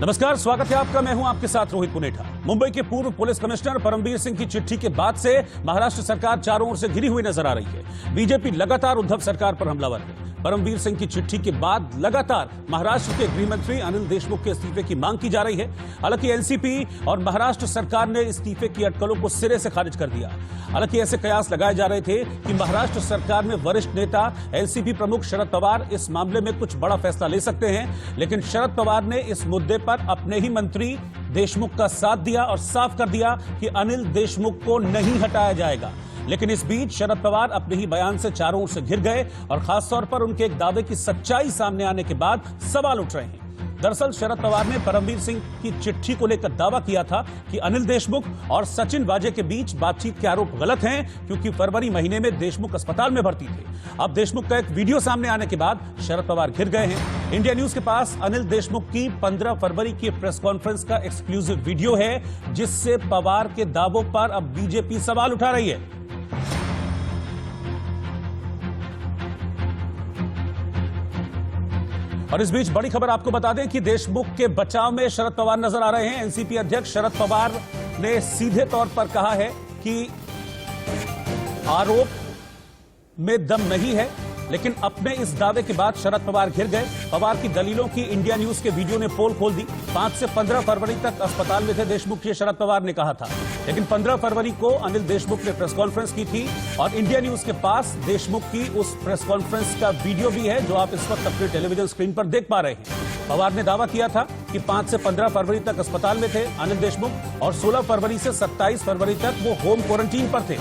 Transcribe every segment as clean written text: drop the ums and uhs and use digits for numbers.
नमस्कार, स्वागत है आपका। मैं हूं आपके साथ रोहित पुनेठा। मुंबई के पूर्व पुलिस कमिश्नर परमवीर सिंह की चिट्ठी के बाद से महाराष्ट्र सरकार चारों ओर से घिरी हुई नजर आ रही है। बीजेपी लगातार उद्धव सरकार पर हमलावर है। परमवीर सिंह की चिट्ठी के बाद लगातार महाराष्ट्र के गृह मंत्री अनिल देशमुख के इस्तीफे की मांग की जा रही है। हालांकि एनसीपी और महाराष्ट्र सरकार ने इस्तीफे की अटकलों को सिरे से खारिज कर दिया। हालांकि ऐसे कयास लगाए जा रहे थे कि महाराष्ट्र सरकार में वरिष्ठ नेता एनसीपी प्रमुख शरद पवार इस मामले में कुछ बड़ा फैसला ले सकते हैं, लेकिन शरद पवार ने इस मुद्दे पर अपने ही मंत्री देशमुख का साथ दिया और साफ कर दिया कि अनिल देशमुख को नहीं हटाया जाएगा। लेकिन इस बीच शरद पवार अपने ही बयान से चारों ओर से घिर गए और खासतौर पर उनके एक दावे की सच्चाई सामने आने के बाद सवाल उठ रहे हैं। दरअसल शरद पवार ने परमवीर सिंह की चिट्ठी को लेकर दावा किया था कि अनिल देशमुख और सचिन वाजे के बीच बातचीत के आरोप गलत हैं, क्योंकि फरवरी महीने में देशमुख अस्पताल में भर्ती थे। अब देशमुख का एक वीडियो सामने आने के बाद शरद पवार घिर गए हैं। इंडिया न्यूज के पास अनिल देशमुख की 15 फरवरी की प्रेस कॉन्फ्रेंस का एक्सक्लूसिव वीडियो है, जिससे पवार के दावों पर अब बीजेपी सवाल उठा रही है। और इस बीच बड़ी खबर आपको बता दें कि देशमुख के बचाव में शरद पवार नजर आ रहे हैं। एनसीपी अध्यक्ष शरद पवार ने सीधे तौर पर कहा है कि आरोप में दम नहीं है, लेकिन अपने इस दावे के बाद शरद पवार घिर गए। पवार की दलीलों की इंडिया न्यूज के वीडियो ने पोल खोल दी। 5 से 15 फरवरी तक अस्पताल में थे देशमुख, ये शरद पवार ने कहा था। लेकिन 15 फरवरी को अनिल देशमुख ने प्रेस कॉन्फ्रेंस की थी और इंडिया न्यूज के पास देशमुख की उस प्रेस कॉन्फ्रेंस का वीडियो भी है, जो आप इस वक्त अपने टेलीविजन स्क्रीन पर देख पा रहे हैं। पवार ने दावा किया था कि 5 से 15 फरवरी तक अस्पताल में थे अनिल देशमुख और 16 फरवरी से 27 फरवरी तक वो होम क्वारंटीन पर थे।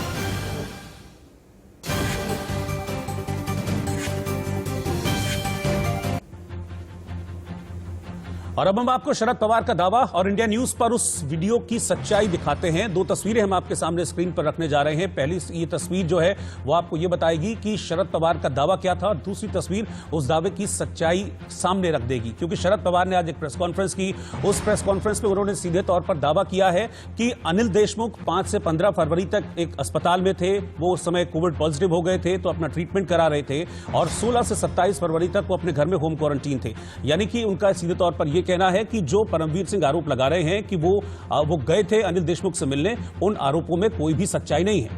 और अब हम आपको शरद पवार का दावा और इंडिया न्यूज पर उस वीडियो की सच्चाई दिखाते हैं। 2 तस्वीरें हम आपके सामने स्क्रीन पर रखने जा रहे हैं। पहली ये तस्वीर जो है वो आपको ये बताएगी कि शरद पवार का दावा क्या था, और दूसरी तस्वीर उस दावे की सच्चाई सामने रख देगी। क्योंकि शरद पवार ने आज एक प्रेस कॉन्फ्रेंस की, उस प्रेस कॉन्फ्रेंस में उन्होंने सीधे तौर पर दावा किया है कि अनिल देशमुख 5 से 15 फरवरी तक एक अस्पताल में थे। वो उस समय कोविड पॉजिटिव हो गए थे, तो अपना ट्रीटमेंट करा रहे थे, और 16 से 27 फरवरी तक वो अपने घर में होम क्वारंटीन थे। यानी कि उनका सीधे तौर पर यह कहना है कि जो परमवीर सिंह आरोप लगा रहे हैं कि वो गए थे अनिल देशमुख से मिलने, उन आरोपों में कोई भी सच्चाई नहीं है।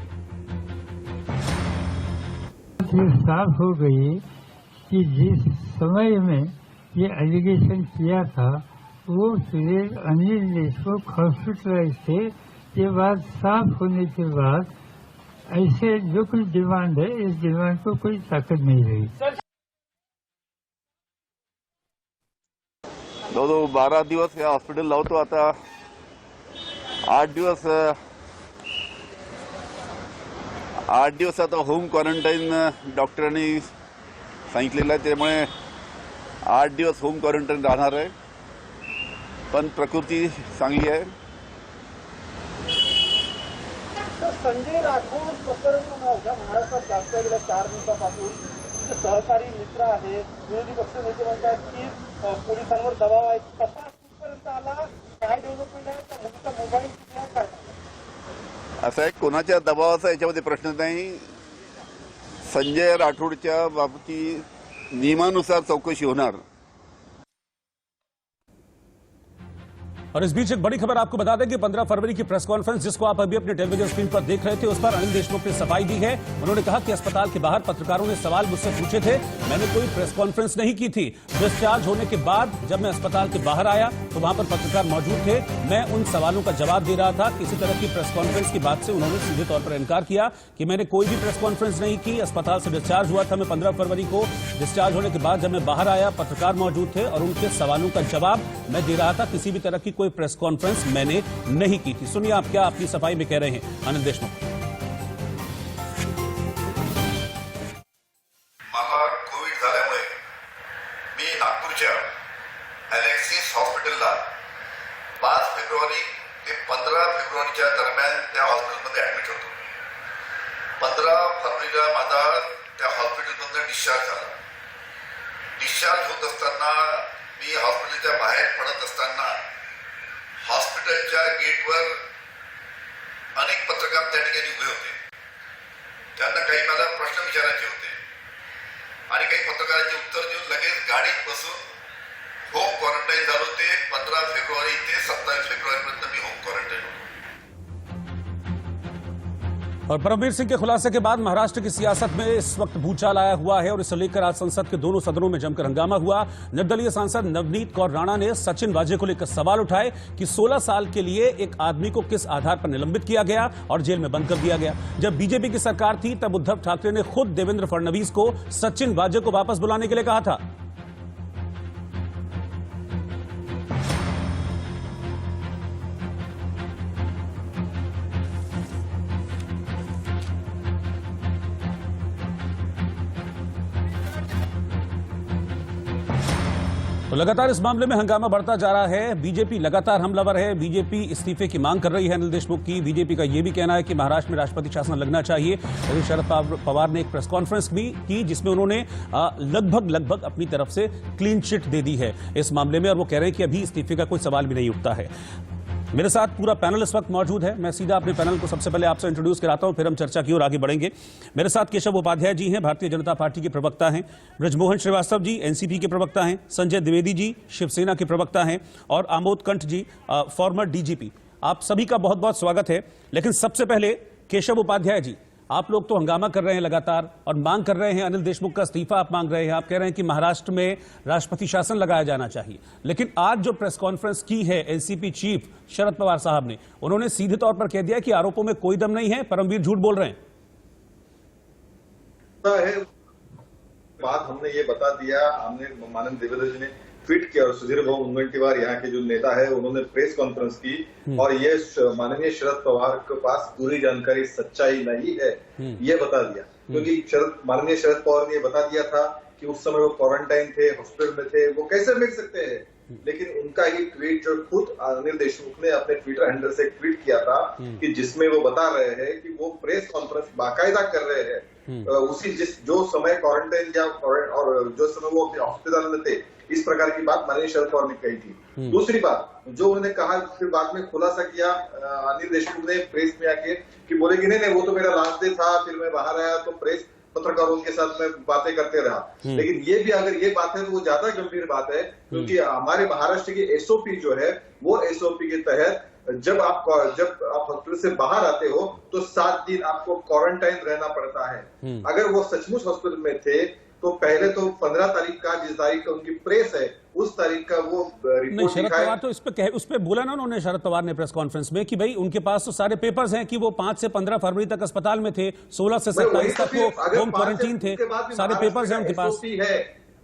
साफ हो गई कि जिस समय में ये एलिगेशन किया था वो अनिल देशमुख हॉस्पिटलाइज थे। ये बात साफ होने के बाद ऐसे जो कुछ डिमांड है, इस डिमांड को कोई ताकत नहीं रही। 12 दिवस या हॉस्पिटलला होतो। आता 8 दिवस आता होम क्वारंटाईन डॉक्टरांनी सांगितलेलं आहे, त्यामुळे 8 दिवस होम क्वारंटाईन राहणार आहे, पण प्रकृती चांगली आहे। संजय राठोड प्रकरण महाराष्ट्रात जास्त गेल्या 4 दिवसापासून सहकारी मित्र आहे, विरोधी पक्षनेते म्हणतात की पोलिसांवर दबाव आहे, तपास कुठपर्यंत आला, काय डेव्हलपमेंट आहे, तर मुलीचा मोबाईल काय? असं आहे, कोणाच्या दबावाचा याच्यामध्ये प्रश्न नाही। संजय राठोडच्या बाबतीत नियमानुसार चौकशी होणार। और इस बीच एक बड़ी खबर आपको बता दें कि 15 फरवरी की प्रेस कॉन्फ्रेंस, जिसको आप अभी अपने टेलीविजन स्क्रीन पर देख रहे थे, उस पर अनिल देशमुख ने सफाई दी है। उन्होंने कहा कि अस्पताल के बाहर पत्रकारों ने सवाल मुझसे पूछे थे, मैंने कोई प्रेस कॉन्फ्रेंस नहीं की थी। डिस्चार्ज होने के बाद जब मैं अस्पताल के बाहर आया तो वहां पर पत्रकार मौजूद थे, मैं उन सवालों का जवाब दे रहा था। किसी तरह की प्रेस कॉन्फ्रेंस की बात से उन्होंने सीधे तौर पर इनकार किया कि मैंने कोई भी प्रेस कॉन्फ्रेंस नहीं की। अस्पताल से डिस्चार्ज हुआ था मैं 15 फरवरी को। डिस्चार्ज होने के बाद जब मैं बाहर आया, पत्रकार मौजूद थे और उनके सवालों का जवाब मैं दे रहा था। किसी भी तरह की कोई प्रेस कॉन्फ्रेंस मैंने नहीं की थी। सुनिए आप क्या अपनी सफाई में कह रहे हैं अनिल देशमुख। मला कोविड झाल्यामुळे मी नागपूरच्या अलेक्सिस हॉस्पिटलला 5 फेब्रुवारी ते 15 फेब्रुवारीच्या दरम्यान त्या हॉस्पिटलमध्ये ऍडमिट होतो। 15 फरवरीला माझा त्या हॉस्पिटलमधून डिस्चार्ज झाला। डिस्चार्ज होत असताना मी हॉस्पिटलच्या बाहेर पडत असताना हॉस्पिटलच्या गेटवर अनेक पत्रकार त्या ठिकाणी उभे होते। त्यांना काही मला प्रश्न विचारायचे होते आणि काही पत्रकारांची उत्तर देऊन लगेच गाडीत बसून होम क्वारंटाईन झालो ते 15 15 फेब्रुवारी ते 27 फेब्रुवारीपर्यंत मी होम क्वारंटाईन होतो. और परमवीर सिंह के खुलासे के बाद महाराष्ट्र की सियासत में इस वक्त भूचाल आया हुआ है और इसे लेकर आज संसद के दोनों सदनों में जमकर हंगामा हुआ. निर्दलीय सांसद नवनीत कौर राणा ने सचिन वाजे को लेकर सवाल उठाए कि 16 साल के लिए एक आदमी को किस आधार पर निलंबित किया गया और जेल में बंद कर दिया गया. जब बीजेपी की सरकार थी तब उद्धव ठाकरे ने खुद देवेंद्र फडणवीस को सचिन वाजे को वापस बुलाने के लिए कहा था. तो लगातार इस मामले में हंगामा बढ़ता जा रहा है. बीजेपी लगातार हमलावर है. बीजेपी इस्तीफे की मांग कर रही है अनिल देशमुख की. बीजेपी का यह भी कहना है कि महाराष्ट्र में राष्ट्रपति शासन लगना चाहिए. शरद पवार ने एक प्रेस कॉन्फ्रेंस भी की जिसमें उन्होंने लगभग अपनी तरफ से क्लीन चिट दे दी है इस मामले में और वो कह रहे हैं कि अभी इस्तीफे का कोई सवाल भी नहीं उठता है. मेरे साथ पूरा पैनल इस वक्त मौजूद है. मैं सीधा अपने पैनल को सबसे पहले आपसे इंट्रोड्यूस कराता हूं, फिर हम चर्चा की ओर आगे बढ़ेंगे. मेरे साथ केशव उपाध्याय जी हैं, भारतीय जनता पार्टी के प्रवक्ता हैं. ब्रजमोहन श्रीवास्तव जी एनसीपी के प्रवक्ता हैं. संजय द्विवेदी जी शिवसेना के प्रवक्ता हैं और आमोद कंठ जी फॉर्मर डीजीपी. आप सभी का बहुत बहुत स्वागत है. लेकिन सबसे पहले केशव उपाध्याय जी, आप लोग तो हंगामा कर रहे हैं लगातार और मांग कर रहे हैं अनिल देशमुख का इस्तीफा आप मांग रहे हैं. आप कह रहे हैं कि महाराष्ट्र में राष्ट्रपति शासन लगाया जाना चाहिए. लेकिन आज जो प्रेस कॉन्फ्रेंस की है एनसीपी चीफ शरद पवार साहब ने, उन्होंने सीधे तौर पर कह दिया कि आरोपों में कोई दम नहीं है, परमवीर झूठ बोल रहे हैं. बात हमने ये बता दिया. हमने माननीय देवेंद्र जी ने ट्वीट किया और सुधीर भाऊ मुनगंटीवार यहाँ के जो नेता है उन्होंने प्रेस कॉन्फ्रेंस की और ये माननीय शरद पवार के पास पूरी जानकारी सच्चाई नहीं है ये बता दिया. क्योंकि माननीय शरद पवार ने ये बता दिया था कि उस समय वो क्वारंटाइन थे, हॉस्पिटल में थे, वो कैसे मिल सकते हैं. लेकिन उनका ही ट्वीट जो खुद अनिल देशमुख ने अपने ट्विटर हैंडल से ट्वीट किया था कि जिसमें वो बता रहे हैं कि वो प्रेस कॉन्फ्रेंस बाकायदा कर रहे हैं उसी जो समय क्वारंटाइन या और जो समय वो हॉस्पिटल में थे. इस प्रकार की बात माननीय शरद पवार ने कही थी. दूसरी बात जो उन्होंने कहा फिर बाद में खुलासा किया अनिल देशमुख ने प्रेस में आके कि बोले कि नहीं वो तो मेरा लास्ट डे था, फिर मैं बाहर आया तो प्रेस पत्रकारों के साथ में बातें करते रहा. लेकिन ये भी अगर ये बात है तो वो ज्यादा गंभीर बात है क्योंकि हमारे महाराष्ट्र की एसओपी जो है वो एसओपी के तहत जब आप हॉस्पिटल से बाहर आते हो तो 7 दिन आपको क्वारंटाइन रहना पड़ता है. अगर वो सचमुच हॉस्पिटल में थे तो पहले तो 15 तारीख का जिस तारीख का उनकी प्रेस है उस तारीख का वो रिपोर्ट शरद पवार तो उस पे बोला ना उन्होंने, शरद पवार ने प्रेस कॉन्फ्रेंस में कि भाई उनके पास तो सारे पेपर्स हैं कि वो 5 से 15 फरवरी तक अस्पताल में थे, 16 से 27 तक वो होम क्वारंटीन थे, सारे पेपर्स हैं उनके पास.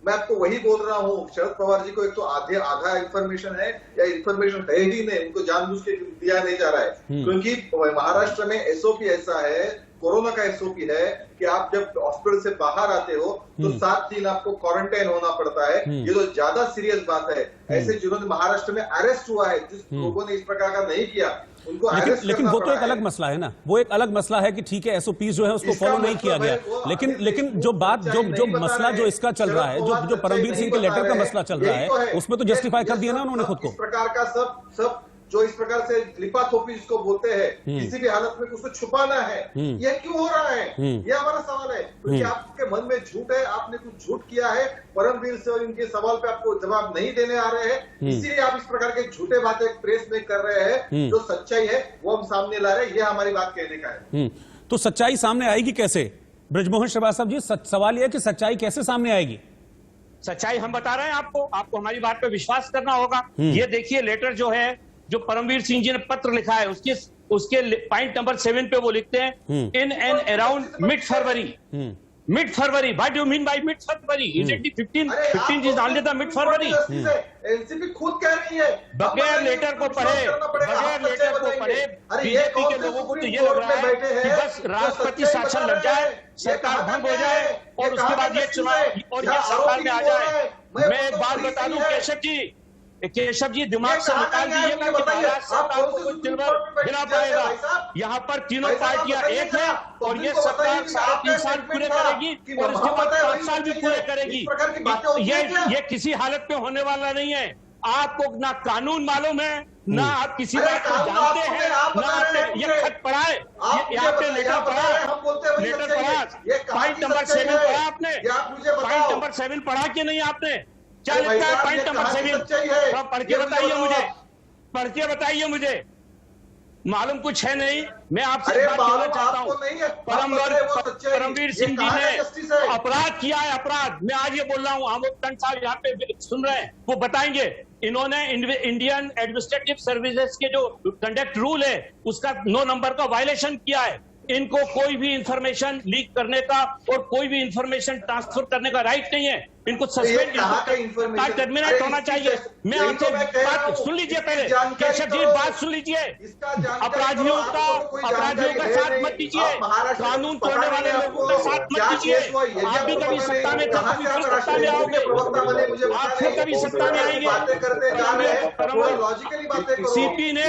मैं आपको वही बोल रहा हूँ. शरद पवार जी को एक तो आधा इंफॉर्मेशन है या इंफॉर्मेशन है ही नहीं, उनको जानबूझ के दिया नहीं जा रहा है. क्योंकि महाराष्ट्र में एसओपी ऐसा है, कोरोना का एसओपी है कि आप जब हॉस्पिटल से बाहर आते हो तो 7 दिन आपको क्वारंटाइन होना पड़ता है. ये तो ज्यादा सीरियस बात है. ऐसे जिन्होंने महाराष्ट्र में अरेस्ट हुआ है, जिस लोगों ने इस प्रकार का नहीं किया उनको अरेस्ट. लेकिन वो तो एक अलग मसला है ना, वो एक अलग मसला है कि ठीक है एसओपी जो है उसको फॉलो नहीं किया गया. लेकिन जो बात जो मसला जो इसका चल रहा है, जो परमवीर सिंह के लेटर का मसला चल रहा है उसमें तो जस्टिफाई कर दिया ना उन्होंने खुद को. इस प्रकार का सब जो इस प्रकार से लिपाथोपी जिसको बोलते हैं किसी भी हालत में उसको छुपाना है, ये क्यों हो रहा है ये हमारा सवाल है. क्योंकि आपके मन में झूठ है, आपने कुछ झूठ किया है, परमवीर से इनके सवाल पे आपको जवाब नहीं देने आ रहे हैं, इसीलिए आप इस प्रकार के झूठे बातें प्रेस में कर रहे हैं. जो सच्चाई है वो हम सामने ला रहे हैं, ये हमारी बात कहने का है. तो सच्चाई सामने आएगी कैसे ब्रजमोहन श्रीवास्तव जी? सवाल यह है कि सच्चाई कैसे सामने आएगी? सच्चाई हम बता रहे हैं आपको हमारी बात पे विश्वास करना होगा. ये देखिए लेटर जो है जो परमवीर सिंह जी ने पत्र लिखा है उसके पॉइंट नंबर 7 पे वो लिखते हैं in and around mid February. What do you mean by mid February? Is it 15 is only the mid February? NCP खुद कह रही है बगैर लेटर को पढ़े बीजेपी के लोगों को तो ये लग रहा है कि बस राष्ट्रपति शासन लग जाए, सरकार भंग हो जाए और उसके बाद ये चुनाव और ये सरकार में आ जाए. मैं एक बात बता दूं केशव जी दिमाग से निकाल दीजिएगा कि महाराष्ट्र सरकार को कुछ दिला पाएगा. यहाँ पर तीनों पार्टियां एक है और ये सरकार 3.5 साल पूरे करेगी और उसके बाद 5 साल भी पूरे करेगी. ये किसी हालत में होने वाला नहीं है. आपको ना कानून मालूम है, ना आप किसी बात को जानते हैं, ना आपने ये खत पढ़ा है, आपने लेटर पढ़ा, पॉइंट नंबर 7 पढ़ा आपने, पॉइंट नंबर 7 पढ़ा कि नहीं आपने? क्या अरे भाई लिखा है साहब, पॉइंट ये नंबर कहाँ की 7? सच्चाई है? तो पढ़ के ये मुझे बताइए बताओ। मुझे, पढ़ के बताइए मुझे, मालूम कुछ है नहीं। मैं आपसे अरे एक बात कहना मालूम चाहता आपको हूँ, नहीं है, आप बता रहे हो वो सच्चाई। परमवीर ये सिंह जी कहाँ का ने जस्टिस है? अपराध किया है, अपराध। मैं आज ये बोल रहा हूँ, आमोद टंड साहब यहाँ पे सुन रहे हैं, वो बताएंगे। इन्होंने इंडियन एडमिनिस्ट्रेटिव सर्विसेज के जो कंडक्ट रूल है उसका 9 नंबर का वायलेशन किया है। इनको कोई भी इंफॉर्मेशन लीक करने का और कोई भी इंफॉर्मेशन ट्रांसफर करने का राइट नहीं है। इनको सस्पेंड टर्मिनेट होना चाहिए। मैं आपसे बात सुन लीजिए पहले, केशव जी बात सुन लीजिए। अपराधियों का साथ मत दीजिए, कानून तोड़ने वाले लोगों का साथ मत दीजिए। आप भी कभी सत्ता में थे, कभी फिर सत्ता में आओगे, आप फिर कभी सत्ता में आएंगे। सीपी ने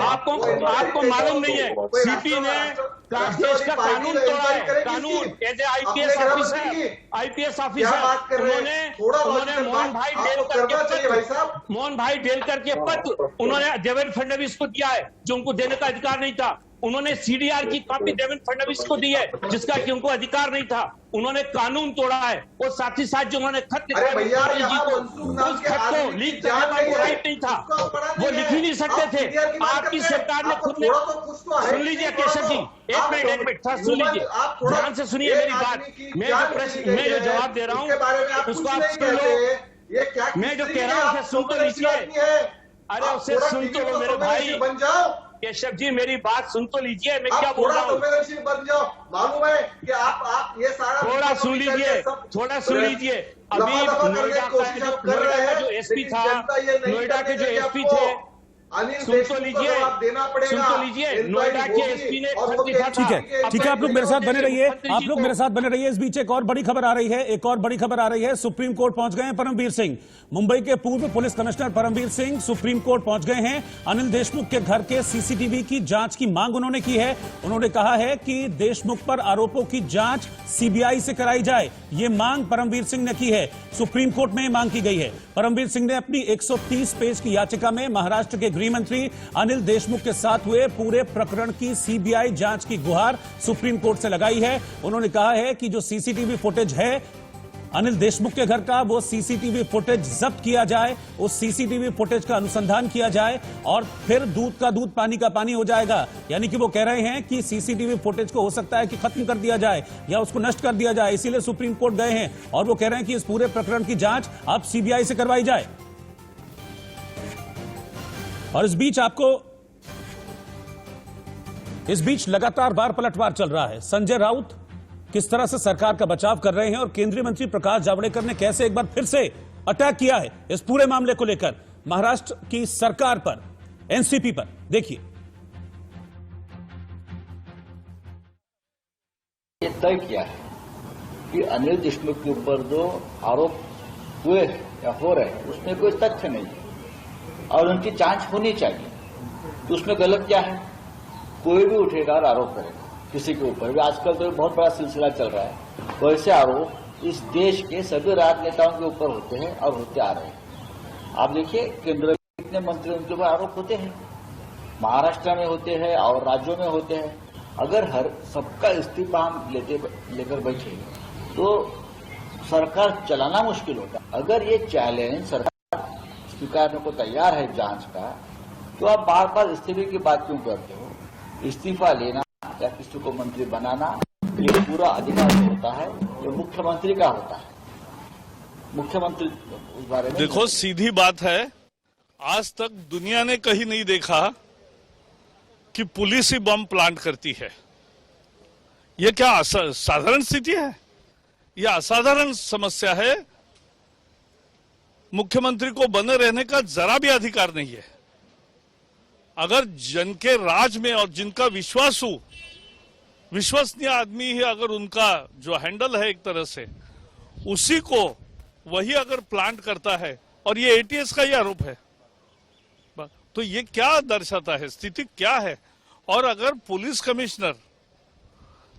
आपको मालूम नहीं है, सीपी ने देश का कानून तोड़ा है। कानून एज ए आईपीएस ऑफिसर उन्होंने मोहन भाई डेलकर के पत्र उन्होंने देवेंद्र फडणवीस को दिया है, जो उनको देने का अधिकार नहीं था। उन्होंने सीडीआर की कॉपी देवेंद्र फडणवीस को दी है, जिसका कि उनको अधिकार नहीं था। उन्होंने कानून तोड़ा है और साथ ही साथ जो उन्होंने खत लिखा उस खत को लीक करने का उनको राइट नहीं था, वो लिख ही नहीं सकते थे। आपकी सरकार ने खुद ने, सुन लीजिए केशव जी, एक मिनट थोड़ा सुन लीजिए, ध्यान से सुनिए मेरी बात। मैं जो जवाब दे रहा हूँ उसको आप सुन लो। मैं जो कह रहा हूँ उसे सुन तो लीजिए। अरे उसे सुन तो लो मेरे भाई। केशव जी मेरी बात सुन तो लीजिए, मैं क्या बोल रहा हूँ। बन जाओ, मालूम है कि आप ये सारा थोड़ा सुन लीजिए, थोड़ा सुन लीजिए। अभी नोएडा का जो एसपी था, नोएडा के जो एसपी थे, सुन तो लीजिए, सुन तो लीजिए। नोएडा के एसपी ने ठीक है, आप लोग मेरे साथ बने रहिए, आप लोग मेरे साथ बने रहिए। इस बीच एक और बड़ी खबर आ रही है, सुप्रीम कोर्ट पहुंच गए हैं परमवीर सिंह। मुंबई के पूर्व police commissioner Paramvir Singh supreme court पहुंच गए हैं। अनिल देशमुख के घर के सीसीटीवी की जांच की मांग उन्होंने की है। उन्होंने कहा है कि देशमुख पर आरोपों की जांच सीबीआई से कराई जाए। ये मांग परमवीर सिंह ने की है, सुप्रीम कोर्ट में मांग की गई है। परमवीर सिंह ने अपनी 130 पेज की याचिका में महाराष्ट्र के गृह मंत्री अनिल देशमुख के साथ हुए पूरे प्रकरण की सीबीआई जांच की गुहार सुप्रीम कोर्ट से लगाई है। उन्होंने कहा है कि जो सीसीटीवी फुटेज है अनिल देशमुख के घर का, वो सीसीटीवी फुटेज जब्त किया जाए, उस सीसीटीवी फुटेज का अनुसंधान किया जाए और फिर दूध का दूध पानी का पानी हो जाएगा। यानी कि वो कह रहे हैं कि सीसीटीवी फुटेज को हो सकता है कि खत्म कर दिया जाए या उसको नष्ट कर दिया जाए, इसीलिए सुप्रीम कोर्ट गए हैं और वो कह रहे हैं कि इस पूरे प्रकरण की जांच अब सीबीआई से करवाई जाए। और इस बीच लगातार बार पलटवार चल रहा है। संजय राउत किस तरह से सरकार का बचाव कर रहे हैं और केंद्रीय मंत्री प्रकाश जावड़ेकर ने कैसे एक बार फिर से अटैक किया है इस पूरे मामले को लेकर महाराष्ट्र की सरकार पर, एनसीपी पर। देखिए, ये तय किया है कि अनिल देशमुख के ऊपर जो आरोप हुए या हो रहे हैं उसमें कोई तथ्य नहीं है और उनकी जांच होनी चाहिए। तो उसमें गलत क्या है? कोई भी उठेगा और आरोप करेगा किसी के ऊपर भी। आजकल तो बहुत बड़ा सिलसिला चल रहा है, वैसे आरोप इस देश के सभी राजनेताओं के ऊपर होते हैं और होते आ रहे हैं। आप देखिए केंद्र में कितने मंत्री उनके ऊपर आरोप होते हैं, महाराष्ट्र में होते हैं और राज्यों में होते हैं। अगर हर सबका इस्तीफा हम लेकर बैठे तो सरकार चलाना मुश्किल होता। अगर ये चैलेंज सरकार स्वीकारने को तैयार है जांच का, तो आप बार बार इस्तीफे की बात क्यों करते हो? इस्तीफा लेना या किसी को मंत्री बनाना ये पूरा अधिकार होता है, ये मुख्यमंत्री का होता है। मुख्यमंत्री उस बारे में देखो, सीधी बात है, आज तक दुनिया ने कहीं नहीं देखा कि पुलिस ही बम प्लांट करती है। ये क्या साधारण स्थिति है? यह असाधारण समस्या है। मुख्यमंत्री को बने रहने का जरा भी अधिकार नहीं है। अगर जन के राज में और जिनका विश्वसनीय आदमी है, अगर उनका जो हैंडल है एक तरह से, उसी को वही अगर प्लांट करता है और ये एटीएस का ही आरोप है, तो ये क्या दर्शाता है? स्थिति क्या है? और अगर पुलिस कमिश्नर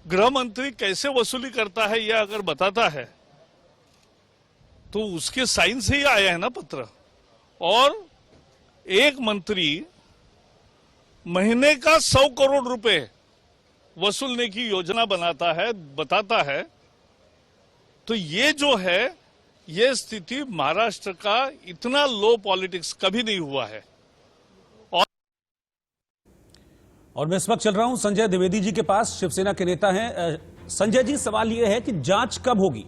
गृह मंत्री कैसे वसूली करता है यह अगर बताता है तो उसके साइन से ही आया है ना पत्र। और एक मंत्री महीने का 100 करोड़ रुपए वसूलने की योजना बनाता है, बताता है, तो ये जो है ये स्थिति महाराष्ट्र का इतना लो पॉलिटिक्स कभी नहीं हुआ है। और मैं इस वक्त चल रहा हूं संजय द्विवेदी जी के पास, शिवसेना के नेता हैं। संजय जी, सवाल यह है कि जांच कब होगी?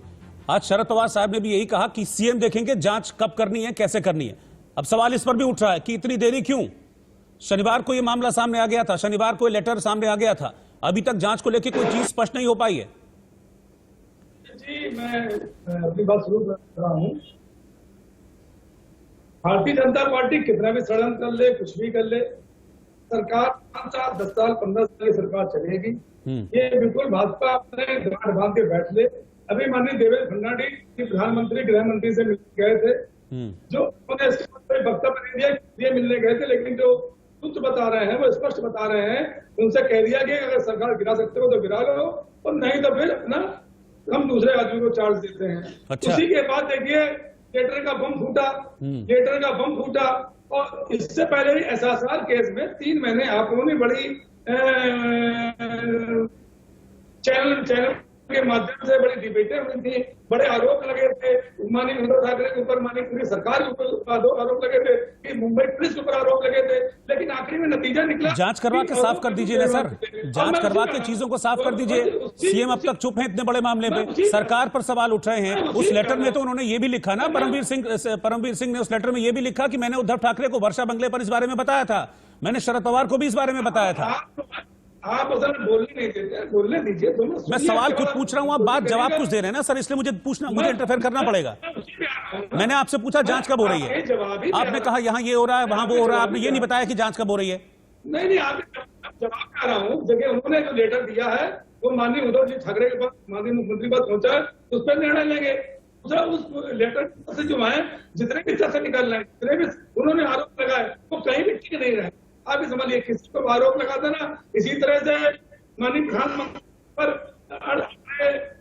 आज शरद पवार साहब ने भी यही कहा कि सीएम देखेंगे जांच कब करनी है, कैसे करनी है। अब सवाल इस पर भी उठ रहा है कि इतनी देरी क्यों? शनिवार को यह मामला सामने आ गया था, शनिवार को लेटर सामने आ गया था, अभी तक जांच को लेकर कोई चीज स्पष्ट नहीं हो पाई है। जी, मैं अपनी बात शुरू कर रहा हूँ। भारतीय जनता पार्टी कितना भी षड्यंत्र कर ले, कुछ भी कर ले, सरकार 5 साल 10 साल 15 साल की सरकार चलेगी। ये बिल्कुल भाजपा अपने गांठ बांध के बैठ ले। अभी माननीय देवेंद्र फडणवीस प्रधानमंत्री गृह मंत्री से मिल गए थे, जो उन्होंने वक्तव्य नहीं दिया, ये मिलने गए थे, लेकिन जो सूत्र बता रहे हैं वो स्पष्ट बता रहे हैं। उनसे कह दिया कि अगर सरकार गिरा सकते हो तो गिरा लो, और नहीं तो फिर अपना हम दूसरे आदमी को चार्ज देते हैं। अच्छा। उसी के बाद देखिए लेटर का बम फूटा, लेटर का बम फूटा। और इससे पहले भी एसआईआर केस में 3 महीने आप लोगों ने बड़ी चैनल के माध्यम से बड़ी डिबेटें हुई थी, बड़े आरोप लगे थे माननीय उद्धव ठाकरे के ऊपर, माननीय पूरी सरकार के ऊपर आरोप लगे थे, कि मुंबई पुलिस के ऊपर आरोप लगे थे, लेकिन आखिरी में नतीजा निकला। जांच करवा के साफ कर दीजिए ना सर, जांच करवा के चीजों को साफ कर दीजिए। सीएम अब तक चुप हैं इतने बड़े मामले में, सरकार पर सवाल उठ रहे हैं। उस लेटर में तो उन्होंने ये भी लिखा ना, परमवीर सिंह ने उस लेटर में ये भी लिखा कि मैंने उद्धव ठाकरे को वर्षा बंगले पर इस बारे में बताया था, मैंने शरद पवार को भी इस बारे में बताया था। आप असल बोलने नहीं देते, बोलने दीजिए। मैं सवाल कुछ पूछ रहा हूं, आप बात जवाब कुछ दे रहे हैं ना सर, इसलिए मुझे इंटरफेयर करना पड़ेगा। मैंने आपसे पूछा जांच कब हो रही है, आपने कहा यहाँ ये हो रहा है, वहां वो हो रहा है, आपने ये नहीं बताया कि जांच कब हो रही है। नहीं, आप जवाब कर रहा हूँ। देखिए, उन्होंने जो लेटर दिया है वो माननीय उद्धव जी ठाकरे के पास, माननीय मुख्यमंत्री के पास पहुंचा है, उस पर निर्णय लेंगे। दूसरा, उस लेटर से जो है जितने भी तथ्य निकल रहे हैं, जितने भी उन्होंने आरोप लगाए, वो कहीं भी ठीक नहीं रहे। आप समझिए, किसी को आरोप लगाता ना, इसी तरह से माननीय प्रधानमंत्री पर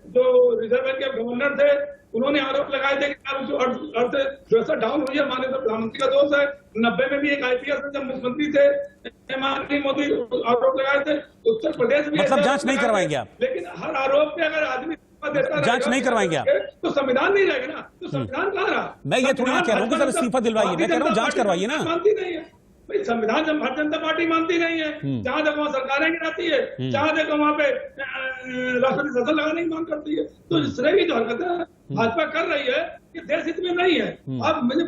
जो रिजर्व बैंक के गवर्नर थे, उन्होंने आरोप लगाए थे कि जो अर्थव्यवस्था डाउन हुई है, माननीय प्रधानमंत्री का दोष है। 90 में भी एक IPS में जब मुख्यमंत्री थे, माननीय मोदी आरोप लगाए थे। उत्तर प्रदेश में मतलब जांच नहीं करवाएंगे आप? लेकिन हर आरोप पे अगर आदमी जांच नहीं करवाएंगे आप तो संविधान नहीं रहेगा ना, तो संविधान कहाँ रहा? मैं ये थोड़ी ना कह रहा हूँ कि सर इस्तीफा दिलवाइए, मैं कह रहा हूँ जांच करवाइए ना। मानती नहीं है भाई, संविधान जब भारतीय जनता पार्टी मानती नहीं है, जहां देखो वहां सरकारें गिराती है, जहां देखो वहां पे राष्ट्रपति शासन लगाने की मांग करती है। तो इस तरह की जो हरकतें भाजपा कर रही है, ये देश हित में नहीं है। आप मुझे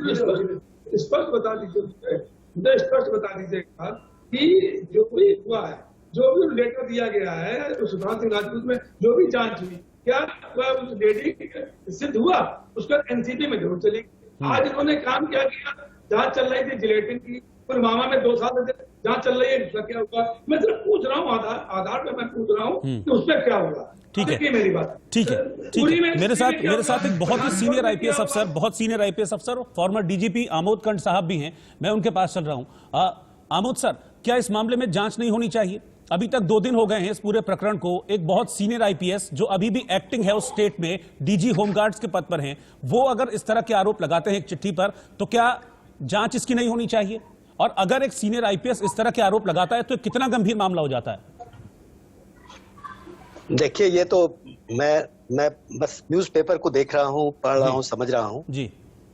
स्पष्ट बता दीजिए, मुझे स्पष्ट बता दीजिए कि जो भी हुआ है, जो भी लेटर दिया गया है सुशांत सिंह राजपूत में, जो भी जांच हुई, क्या उस लेडी सिद्ध हुआ? उसका एनसीबी में जरूर चली। आज इन्होंने काम क्या किया? जांच चल रही थी जिलेटिन की, पुलवामा में 2 साल से जांच चल रही है, क्या हुआ? मैं सिर्फ पूछ रहा हूँ, आधार पे मैं पूछ रहा हूँ कि उस पर क्या होगा। ठीक है, मेरी बात ठीक है। मेरे साथ एक बहुत ही सीनियर आईपीएस अफसर, बहुत सीनियर आईपीएस अफसर, फॉर्मर डीजीपी आमोद कंठ साहब भी हैं, मैं उनके पास चल रहा हूं। आमोद सर, क्या इस मामले में जांच नहीं होनी चाहिए? अभी तक 2 दिन हो गए हैं इस पूरे प्रकरण को। एक बहुत सीनियर आईपीएस जो अभी भी एक्टिंग है उस स्टेट में, डीजी होमगार्ड्स के पद पर हैं, वो अगर इस तरह के आरोप लगाते हैं एक चिट्ठी पर, तो क्या जांच इसकी नहीं होनी चाहिए? और अगर एक सीनियर आईपीएस इस तरह के आरोप लगाता है तो कितना गंभीर मामला हो जाता है? देखिए, ये तो मैं बस न्यूज़पेपर को देख रहा हूँ, पढ़ रहा हूँ, समझ रहा हूँ जी।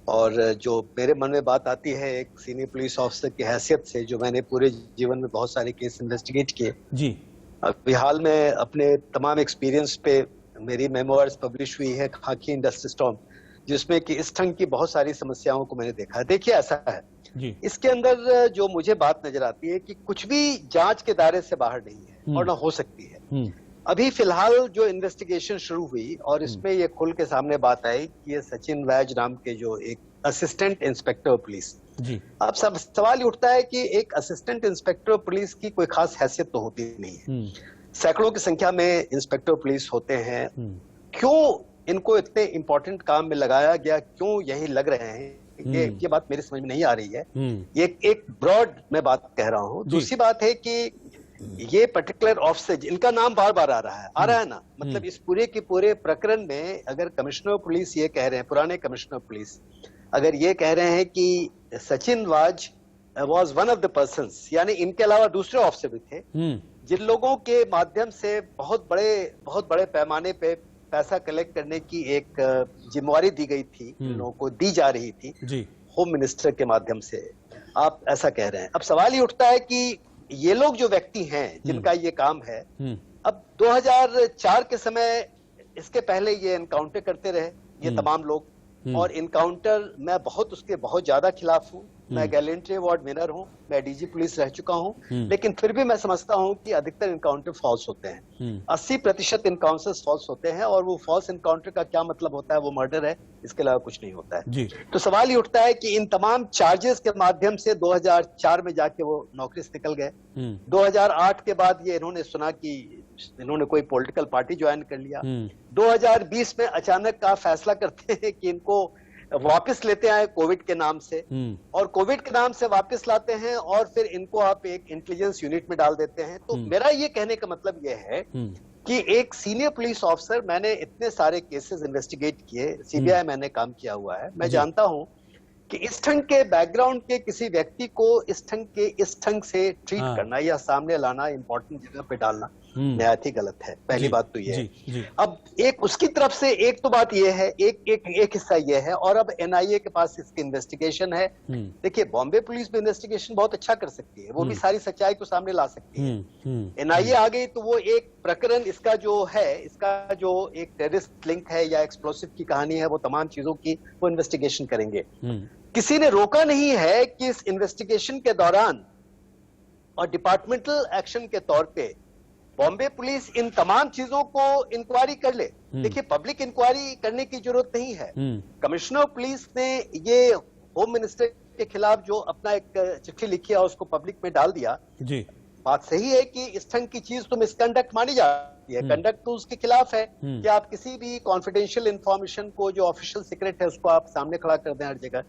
और जो मेरे मन में बात आती है एक सीनियर पुलिस ऑफिसर की हैसियत से, जो मैंने पूरे जीवन में बहुत सारे केस इन्वेस्टिगेट किए जी। अभी हाल में अपने तमाम एक्सपीरियंस पे मेरी मेमोइर्स पब्लिश हुई है, खाकी इंडस्ट्री स्टॉर्म, जिसमें कि इस ढंग की बहुत सारी समस्याओं को मैंने देखा है। देखिए, ऐसा है जी। इसके अंदर जो मुझे बात नजर आती है कि कुछ भी जांच के दायरे से बाहर नहीं है और ना हो सकती है। अभी फिलहाल जो इन्वेस्टिगेशन शुरू हुई और इसमें ये खुल के सामने बात आई कि ये सचिन वैज नाम के जो एक असिस्टेंट इंस्पेक्टर पुलिस जी। अब सब सवाल उठता है कि एक असिस्टेंट इंस्पेक्टर पुलिस की कोई खास हैसियत तो होती नहीं है, सैकड़ों की संख्या में इंस्पेक्टर पुलिस होते हैं, क्यों इनको इतने इंपॉर्टेंट काम में लगाया गया, क्यों यही लग रहे हैं, ये बात मेरी समझ में नहीं आ रही है। ये एक ब्रॉड मैं बात कह रहा हूँ। दूसरी बात है कि ये पर्टिकुलर ऑफिसर, इनका नाम बार बार आ रहा है ना, मतलब इस पूरे के पूरे प्रकरण में अगर कमिश्नर पुलिस ये कह रहे हैं, पुराने कमिश्नर पुलिस अगर ये कह रहे हैं कि Sachin was was one of the persons, यानी इनके अलावा दूसरे ऑफिसर भी थे जिन लोगों के माध्यम से बहुत बड़े पैमाने पे पैसा कलेक्ट करने की एक जिम्मेवारी दी गई थी, इन लोगों को दी जा रही थी जी होम मिनिस्टर के माध्यम से, आप ऐसा कह रहे हैं। अब सवाल ये उठता है कि ये लोग जो व्यक्ति हैं जिनका ये काम है, अब 2004 के समय, इसके पहले ये एनकाउंटर करते रहे ये तमाम लोग, और इनकाउंटर मैं उसके बहुत ज्यादा खिलाफ हूँ। मैं गैलेंट्री अवार्ड विनर हूँ, मैं डीजी पुलिस रह चुका हूँ, लेकिन फिर भी मैं समझता हूँ कि अधिकतर इनकाउंटर फॉल्स होते हैं। 80% इनकाउंटर्स फॉल्स होते हैं, और वो फॉल्स इनकाउंटर का क्या मतलब होता है, वो मर्डर है, इसके अलावा कुछ नहीं होता है जी। तो सवाल ये उठता है कि इन तमाम चार्जेस के माध्यम से 2004 में जाके वो नौकरी से निकल गए। 2008 के बाद ये इन्होंने सुना कि इन्होंने कोई पॉलिटिकल पार्टी ज्वाइन कर लिया। 2020 में अचानक का फैसला करते हैं कि इनको वापस लेते आए कोविड के नाम से, और कोविड के नाम से वापस लाते हैं, और फिर इनको आप एक इंटेलिजेंस यूनिट में डाल देते हैं। तो मेरा ये कहने का मतलब ये है कि एक सीनियर पुलिस ऑफिसर, मैंने इतने सारे केसेस इन्वेस्टिगेट किए, सीबीआई मैंने काम किया हुआ है, मैं जानता हूं कि इस ढंग के बैकग्राउंड के किसी व्यक्ति को इस ढंग से ट्रीट करना या सामने लाना, इंपॉर्टेंट जगह पे डालना नहायत ही गलत है। पहली बात तो ये है। अब एक उसकी तरफ से एक तो बात ये है, एक हिस्सा ये है, और अब एनआईए के पास इसकी इन्वेस्टिगेशन है। देखिए, बॉम्बे पुलिस भी इन्वेस्टिगेशन बहुत अच्छा कर सकती है, वो भी सारी सच्चाई को सामने ला सकती है। एनआईए आ गई तो वो एक प्रकरण, इसका जो एक टेररिस्ट लिंक है या एक्सप्लोसिव की कहानी है, वो तमाम चीजों की वो इन्वेस्टिगेशन करेंगे। किसी ने रोका नहीं है कि इस इन्वेस्टिगेशन के दौरान और डिपार्टमेंटल एक्शन के तौर पे बॉम्बे पुलिस इन तमाम चीजों को इंक्वायरी कर ले। देखिए, पब्लिक इंक्वायरी करने की जरूरत नहीं है। कमिश्नर ऑफ पुलिस ने ये होम मिनिस्टर के खिलाफ जो अपना एक चिट्ठी लिखी है उसको पब्लिक में डाल दिया जी। बात सही है कि इस ढंग की चीज तो मिसकंडक्ट मानी जाती है, कंडक्ट तो उसके खिलाफ है कि आप किसी भी कॉन्फिडेंशियल इंफॉर्मेशन को, जो ऑफिशियल सीक्रेट है, उसको आप सामने खड़ा कर दें हर जगह।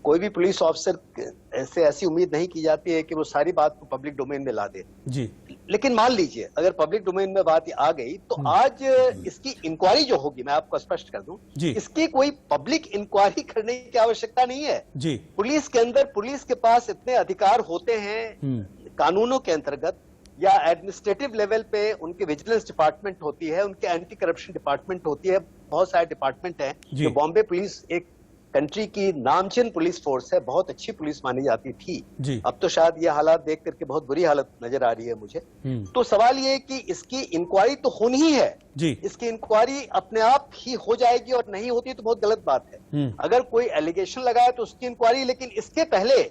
कोई भी पुलिस ऑफिसर से ऐसी उम्मीद नहीं की जाती है कि वो सारी बात को पब्लिक डोमेन में ला दे जी। लेकिन मान लीजिए अगर पब्लिक डोमेन में बात आ गई तो आज इसकी इंक्वायरी जो होगी, मैं आपको स्पष्ट कर दूं, इसकी कोई पब्लिक इंक्वायरी करने की आवश्यकता नहीं है जी। पुलिस के अंदर, पुलिस के पास इतने अधिकार होते हैं कानूनों के अंतर्गत, या एडमिनिस्ट्रेटिव लेवल पे उनके विजिलेंस डिपार्टमेंट होती है, उनके एंटी करप्शन डिपार्टमेंट होती है, बहुत सारे डिपार्टमेंट हैं जो बॉम्बे पुलिस एक कंट्री की नामचीन पुलिस फोर्स है, बहुत अच्छी पुलिस मानी जाती थी। अब तो शायद ये हालात देख करके बहुत बुरी हालत नजर आ रही है मुझे। तो सवाल ये है कि इसकी इंक्वायरी तो होनी ही है जी। इसकी इंक्वायरी अपने आप ही हो जाएगी, और नहीं होती तो बहुत गलत बात है। अगर कोई एलिगेशन लगाया तो उसकी इंक्वायरी, लेकिन इसके पहले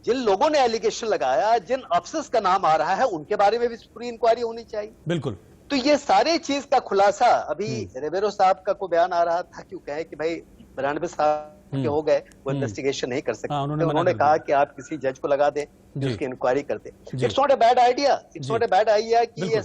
जिन लोगों ने एलिगेशन लगाया, जिन अफसर्स का नाम आ रहा है, उनके बारे में भी पूरी इंक्वायरी होनी चाहिए। बिल्कुल। तो ये सारे चीज का खुलासा अभी रेवेरो साहब का को बयान आ रहा था, क्यों कहे कि भाई 92 साल के हो गए, वो इन्वेस्टिगेशन नहीं कर सकते। उन्होंने कहा कि आप किसी जज को लगा दें जो उसकी इंक्वायरी करते। It's not a bad idea, it's not a bad idea कि ये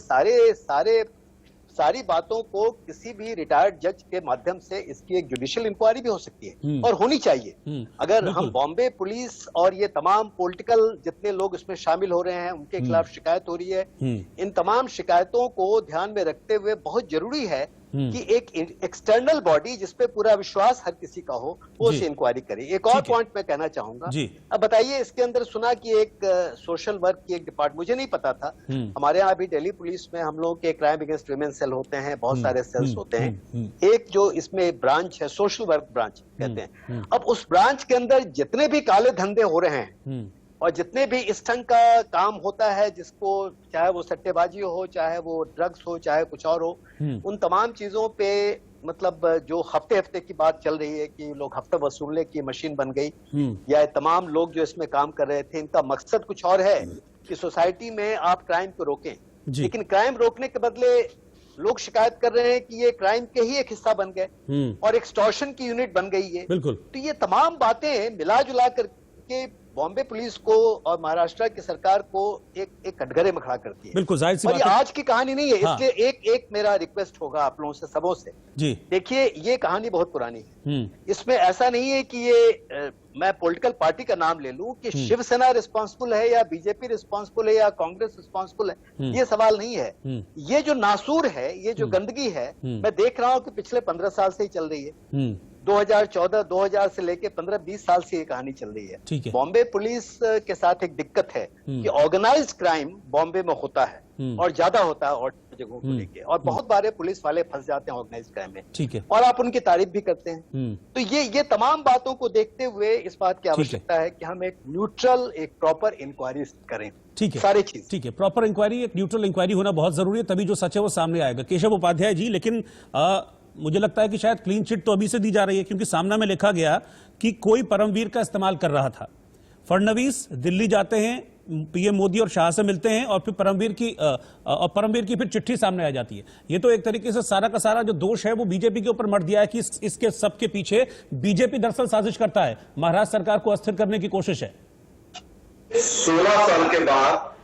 सारी बातों को किसी भी रिटायर्ड जज के माध्यम से इसकी एक जुडिशियल इंक्वायरी भी हो सकती है, और होनी चाहिए। अगर हम बॉम्बे पुलिस और ये तमाम पॉलिटिकल जितने लोग इसमें शामिल हो रहे हैं, उनके खिलाफ शिकायत हो रही है, इन तमाम शिकायतों को ध्यान में रखते हुए बहुत जरूरी है कि एक एक्सटर्नल बॉडी जिसपे पूरा विश्वास हर किसी का हो, वो उसे इंक्वायरी करे। एक और पॉइंट मैं कहना चाहूंगा, अब बताइए, इसके अंदर सुना कि एक सोशल वर्क की एक डिपार्टमेंट, मुझे नहीं पता था, हमारे यहाँ अभी दिल्ली पुलिस में हम लोग के क्राइम अगेंस्ट वुमेन सेल होते हैं, बहुत सारे सेल्स होते हैं। एक जो इसमें ब्रांच है, सोशल वर्क ब्रांच कहते हैं। अब उस ब्रांच के अंदर जितने भी काले धंधे हो रहे हैं और जितने भी इस ढंग का काम होता है, जिसको चाहे वो सट्टेबाजी हो, चाहे वो ड्रग्स हो, चाहे कुछ और हो, उन तमाम चीजों पे मतलब जो हफ्ते हफ्ते की बात चल रही है कि लोग हफ्ता वसूलने की मशीन बन गई, या तमाम लोग जो इसमें काम कर रहे थे, इनका मकसद कुछ और है कि सोसाइटी में आप क्राइम को रोकें, लेकिन क्राइम रोकने के बदले लोग शिकायत कर रहे हैं कि ये क्राइम के ही एक हिस्सा बन गए और एक्सटॉर्शन की यूनिट बन गई है। तो ये तमाम बातें मिला जुला करके बॉम्बे पुलिस को और महाराष्ट्र की सरकार को एक कटघरे में खड़ा करती है। बिल्कुल जाहिर सी बात है। और ये आज की कहानी नहीं है, इसलिए एक मेरा रिक्वेस्ट होगा आप लोगों से, सबों से जी। देखिए, ये कहानी बहुत पुरानी है, इसमें ऐसा नहीं है कि ये मैं पॉलिटिकल पार्टी का नाम ले लूं कि शिवसेना रिस्पांसिबल है या बीजेपी रिस्पांसिबल है या कांग्रेस रिस्पांसिबल है, ये सवाल नहीं है। ये जो नासूर है, ये जो गंदगी है, मैं देख रहा हूं कि पिछले 15 साल से ही चल रही है। 2014-2000 से लेके 15-20 साल से ये कहानी चल रही है। बॉम्बे पुलिस के साथ एक दिक्कत है कि ऑर्गेनाइज्ड क्राइम बॉम्बे में होता है और ज्यादा होता है, और जगहों को लेके, और बहुत बारे पुलिस वाले फंस जाते हैं ऑर्गेनाइज्ड क्राइम में, ठीक है, और आप उनकी तारीफ भी करते हैं। तो ये तमाम बातों को देखते हुए इस बात की आवश्यकता है कि हम एक न्यूट्रल, एक प्रॉपर इंक्वायरी करें। ठीक है, सारी चीज, ठीक है, प्रॉपर इंक्वायरी, एक न्यूट्रल इंक्वायरी होना बहुत जरूरी है, तभी जो सच है वो सामने आएगा। केशव उपाध्याय जी, लेकिन मुझे लगता है कि शायद क्लीन चिट तो अभी से दी जा रही है, क्योंकि सामने में लिखा गया कि कोई परमवीर का इस्तेमाल कर रहा था। फडणवीस दिल्ली जाते हैं, पीएम मोदी और शाह से मिलते हैं, और फिर परमवीर की फिर चिट्ठी सामने आ जाती है। ये तो एक तरीके से सारा का सारा जो दोष है वो बीजेपी के ऊपर मढ़ दिया है कि इसके सबके पीछे बीजेपी दरअसल साजिश करता है, महाराष्ट्र सरकार को अस्थिर करने की कोशिश है। 16 साल के बाद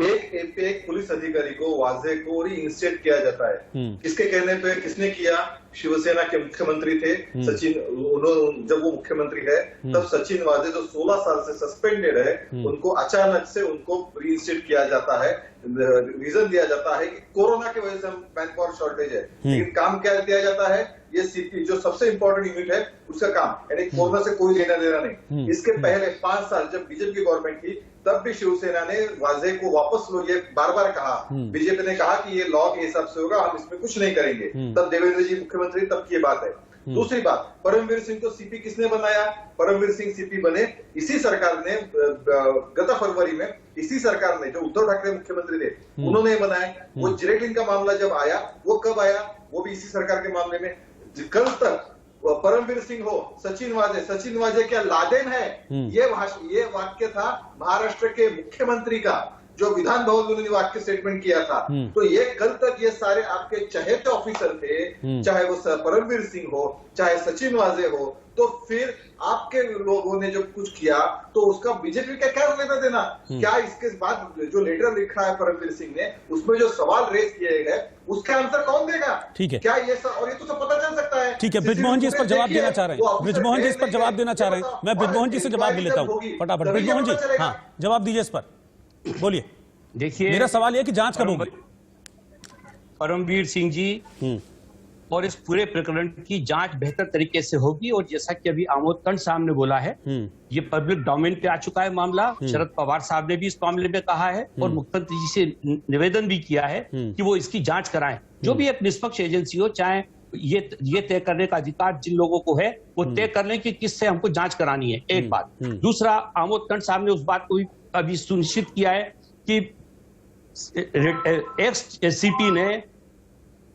एक पुलिस अधिकारी को वाजे को री इंस्टेट किया जाता है। किसके कहने पे, किसने किया? शिवसेना के मुख्यमंत्री थे सचिन, जब वो मुख्यमंत्री है तब सचिन वाजे जो 16 साल से सस्पेंडेड है, उनको अचानक से उनको रीइंस्टेट किया जाता है। रीजन दिया जाता है कि कोरोना की वजह से मैन पावर शॉर्टेज है, लेकिन काम क्या दिया जाता है? ये सीपी जो सबसे इंपॉर्टेंट यूनिट है उसका काम, यानी कोरोना से कोई लेना देना नहीं। इसके पहले 5 साल जब बीजेपी की गवर्नमेंट थी तब भी शिवसेना ने वाजे को वापस लो, ये बार बार कहा। बीजेपी ने कहा कि ये लॉ के हिसाब से होगा, हम इसमें कुछ नहीं करेंगे। तब देवेंद्र जी मुख्यमंत्री, तब की बात है। दूसरी बात, परमवीर सिंह को सीपी किसने बनाया? परमवीर सिंह सीपी बने इसी सरकार ने, गत फरवरी में इसी सरकार ने, जो उद्धव ठाकरे मुख्यमंत्री थे उन्होंने बनाए। वो जिरेक्लिन का मामला जब आया, वो कब आया? वो भी इसी सरकार के मामले में। कल तक परमवीर सिंह हो, सचिन वाजे क्या लादेन है? ये वाक्य था महाराष्ट्र के मुख्यमंत्री का, जो विधान भवन में उन्होंने वाक्य स्टेटमेंट किया था। तो ये कल तक ये सारे आपके चहेते ऑफिसर थे, चाहे वो परमवीर सिंह हो, चाहे सचिन वाजे हो, तो फिर आपके लोगों ने जो कुछ किया तो उसका बीजेपी का क्या लेना देना? क्या इसके बाद जो लेटर लिखा है परमवीर सिंह ने, उसमें जो सवाल रेज किए गए उसका आंसर कौन देगा? ठीक है, क्या ये और ये तो सब पता चल सकता है। ठीक है, ब्रिजमोहन जी इस पर जवाब देना चाह रहे हैं, ब्रिजमोहन जी इस पर जवाब देना चाह रहे हैं। मैं ब्रिजमोहन जी से जवाब भी लेता हूँ फटाफट। ब्रिजमोहन जी, हाँ, जवाब दीजिए इस पर, बोलिए। देखिए, मेरा सवाल यह कि जांच कब होगी? परमवीर सिंह जी और इस पूरे प्रकरण की जांच बेहतर तरीके से होगी, और जैसा कि अभी आमोद कंठ साहब ने बोला है, ये पब्लिक डोमेन पे आ चुका है मामला। शरद पवार साहब ने भी इस मामले में कहा है और मुख्यमंत्री जी से निवेदन भी किया है कि वो इसकी जांच कराएं। जो भी एक निष्पक्ष एजेंसी हो, चाहे ये तय करने का अधिकार जिन लोगों को है वो तय कर लें कि किससे हमको जांच करानी है, एक बात। दूसरा, आमोद कंठ साहब ने उस बात को भी अभी सुनिश्चित किया है कि एक्स सीपी ने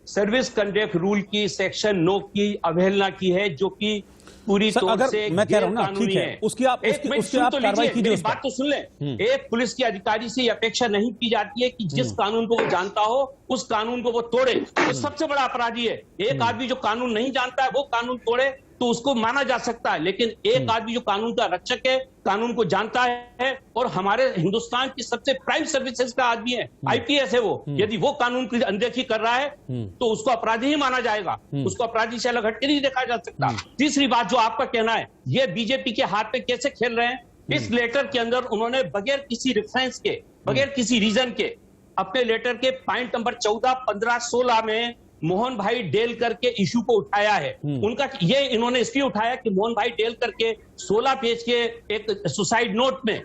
सर्विस कंडक्ट रूल की सेक्शन 9 की अवहेलना की है, जो कि पूरी तौर से मैं कह रहा हूं ना, ठीक है, उसकी आप कार्रवाई कीजिए। बात तो सुन लें। एक पुलिस के अधिकारी से अपेक्षा नहीं की जाती है कि जिस कानून को वो जानता हो उस कानून को वो तोड़े। वो सबसे बड़ा अपराधी है। एक आदमी जो कानून नहीं जानता है वो कानून तोड़े तो उसको माना जा सकता है, लेकिन एक आदमी जो कानून का रक्षक है, कानून को जानता है और हमारे हिंदुस्तान की सबसे प्राइम सर्विसेज का आदमी है, आईपीएस है वो, यदि वो कानून की अनदेखी कर रहा है तो उसको अपराधी ही माना जाएगा, उसको अपराधी से अलग हटके नहीं देखा जा सकता। तीसरी बात, जो आपका कहना है ये बीजेपी के हाथ पे कैसे खेल रहे हैं, इस लेटर के अंदर उन्होंने बगैर किसी रेफरेंस के, बगैर किसी रीजन के, अपने लेटर के पॉइंट नंबर 14, 15, 16 में मोहन भाई डेलकर के इशू को उठाया है। उनका ये इन्होंने इसलिए उठाया कि मोहन भाई डेलकर के 16 पेज के एक सुसाइड नोट में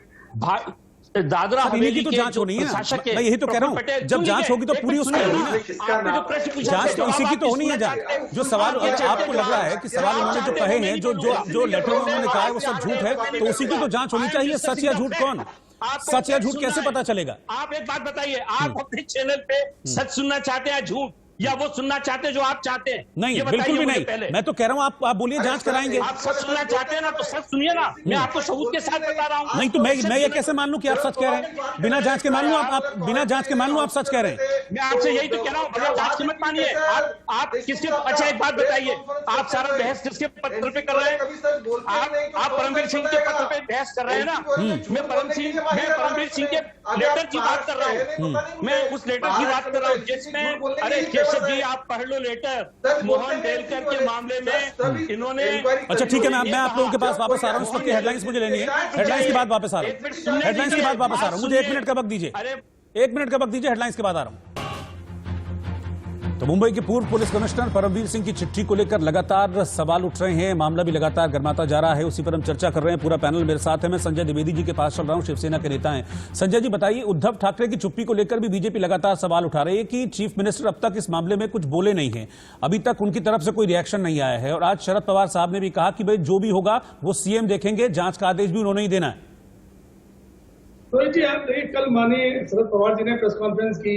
दादरा हवेली की तो जांच होनी है। मैं यही तो कह रहा हूं, जब जांच होगी तो पूरी उसकी होगी ना, जांच तो इसी की तो होनी है। जांच जो सवाल आपको लग रहा है कि सवाल उन्होंने जो कहे हैं, जो लेटर में उन्होंने कहा है वो सब झूठ है, तो उसी की तो जांच होनी चाहिए। सच या झूठ कौन, सच या झूठ कैसे पता चलेगा? आप एक बात बताइए, आप अपने चैनल पे सच सुनना चाहते हैं झूठ, या वो सुनना चाहते हैं जो आप चाहते हैं? नहीं, बिल्कुल भी नहीं। मैं तो कह रहा हूं आप बोलिए, जांच कराएंगे। आप सच सुनना चाहते हैं ना, तो सच सुनिए ना, मैं आपको सबूत के साथ बता रहा हूं। नहीं तो मैं ये कैसे मान लूं कि आप सच कह रहे हैं? बिना जांच के मान लूं आप बिना जांच के मान लूं आप सच कह रहे हैं? मैं आपसे यही तो कह रहा हूं, बगैर जांच के मत मानिए। आप किसके, अच्छा एक बात बताइए, आप सारा बहस किसके पत्र पे कर रहे हैं? आप परमवीर सिंह के पत्र पे बहस कर रहे हैं ना? मैं परमवीर सिंह के लेटर की बात कर रहा हूँ, मैं उस लेटर की बात कर रहा हूँ जिसमें, अरे केशव जी आप पढ़ लो लेटर, मोहन डेलकर के मामले में इन्होंने। अच्छा ठीक है, मैं आप लोगों के पास वापस आ रहा हूँ, इस वक्त हेडलाइंस मुझे लेनी है, हेडलाइंस के बाद वापस आ रहा हूँ, हेडलाइंस के बाद वापस आ रहा हूँ, मुझे 1 मिनट का वक्त दीजिए, 1 मिनट का वक्त दीजिए, हेडलाइंस के बाद आ रहा हूँ। तो मुंबई के पूर्व पुलिस कमिश्नर परमवीर सिंह की चिट्ठी को लेकर लगातार सवाल उठ रहे हैं, मामला भी लगातार गर्माता जा रहा है। उसी पर हम चर्चा कर रहे हैं। पूरा पैनल मेरे साथ है। मैं संजय द्विवेदी जी के पास चल रहा हूं, शिवसेना के नेता हैं। संजय जी बताइए, उद्धव ठाकरे की चुप्पी को लेकर भी बीजेपी लगातार सवाल उठा रही है कि चीफ मिनिस्टर अब तक इस मामले में कुछ बोले नहीं है, अभी तक उनकी तरफ से कोई रिएक्शन नहीं आया है। और आज शरद पवार साहब ने भी कहा कि भाई जो भी होगा वो सीएम देखेंगे, जांच का आदेश भी उन्होंने ही देना है। तो जी आप देखिए, कल माननीय शरद पवार जी ने प्रेस कॉन्फ्रेंस की,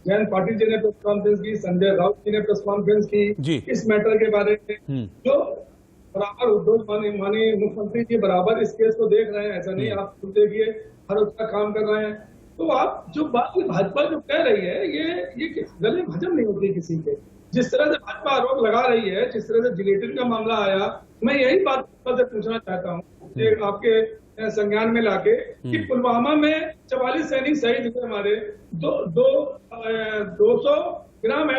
जयंत पाटिल जी ने प्रेस कॉन्फ्रेंस की, संजय राउत जी ने प्रेस कॉन्फ्रेंस की इस मैटर के बारे में। जो बराबर उद्धव माननीय मुख्यमंत्री जी बराबर इस केस को देख रहे हैं, ऐसा नहीं आप खुद देखिए हर उसका काम कर रहे हैं। तो आप जो बात भाजपा जो कह रही है, ये गले में हजम नहीं होती किसी के। जिस तरह से भाजपा आरोप लगा रही है, जिस तरह से जिलेटिन का मामला आया, मैं यही बात से पूछना चाहता हूँ आपके संज्ञान में लाके कि पुलवामा में 44 सैनिक शहीद हुए हमारे, 200 ग्राम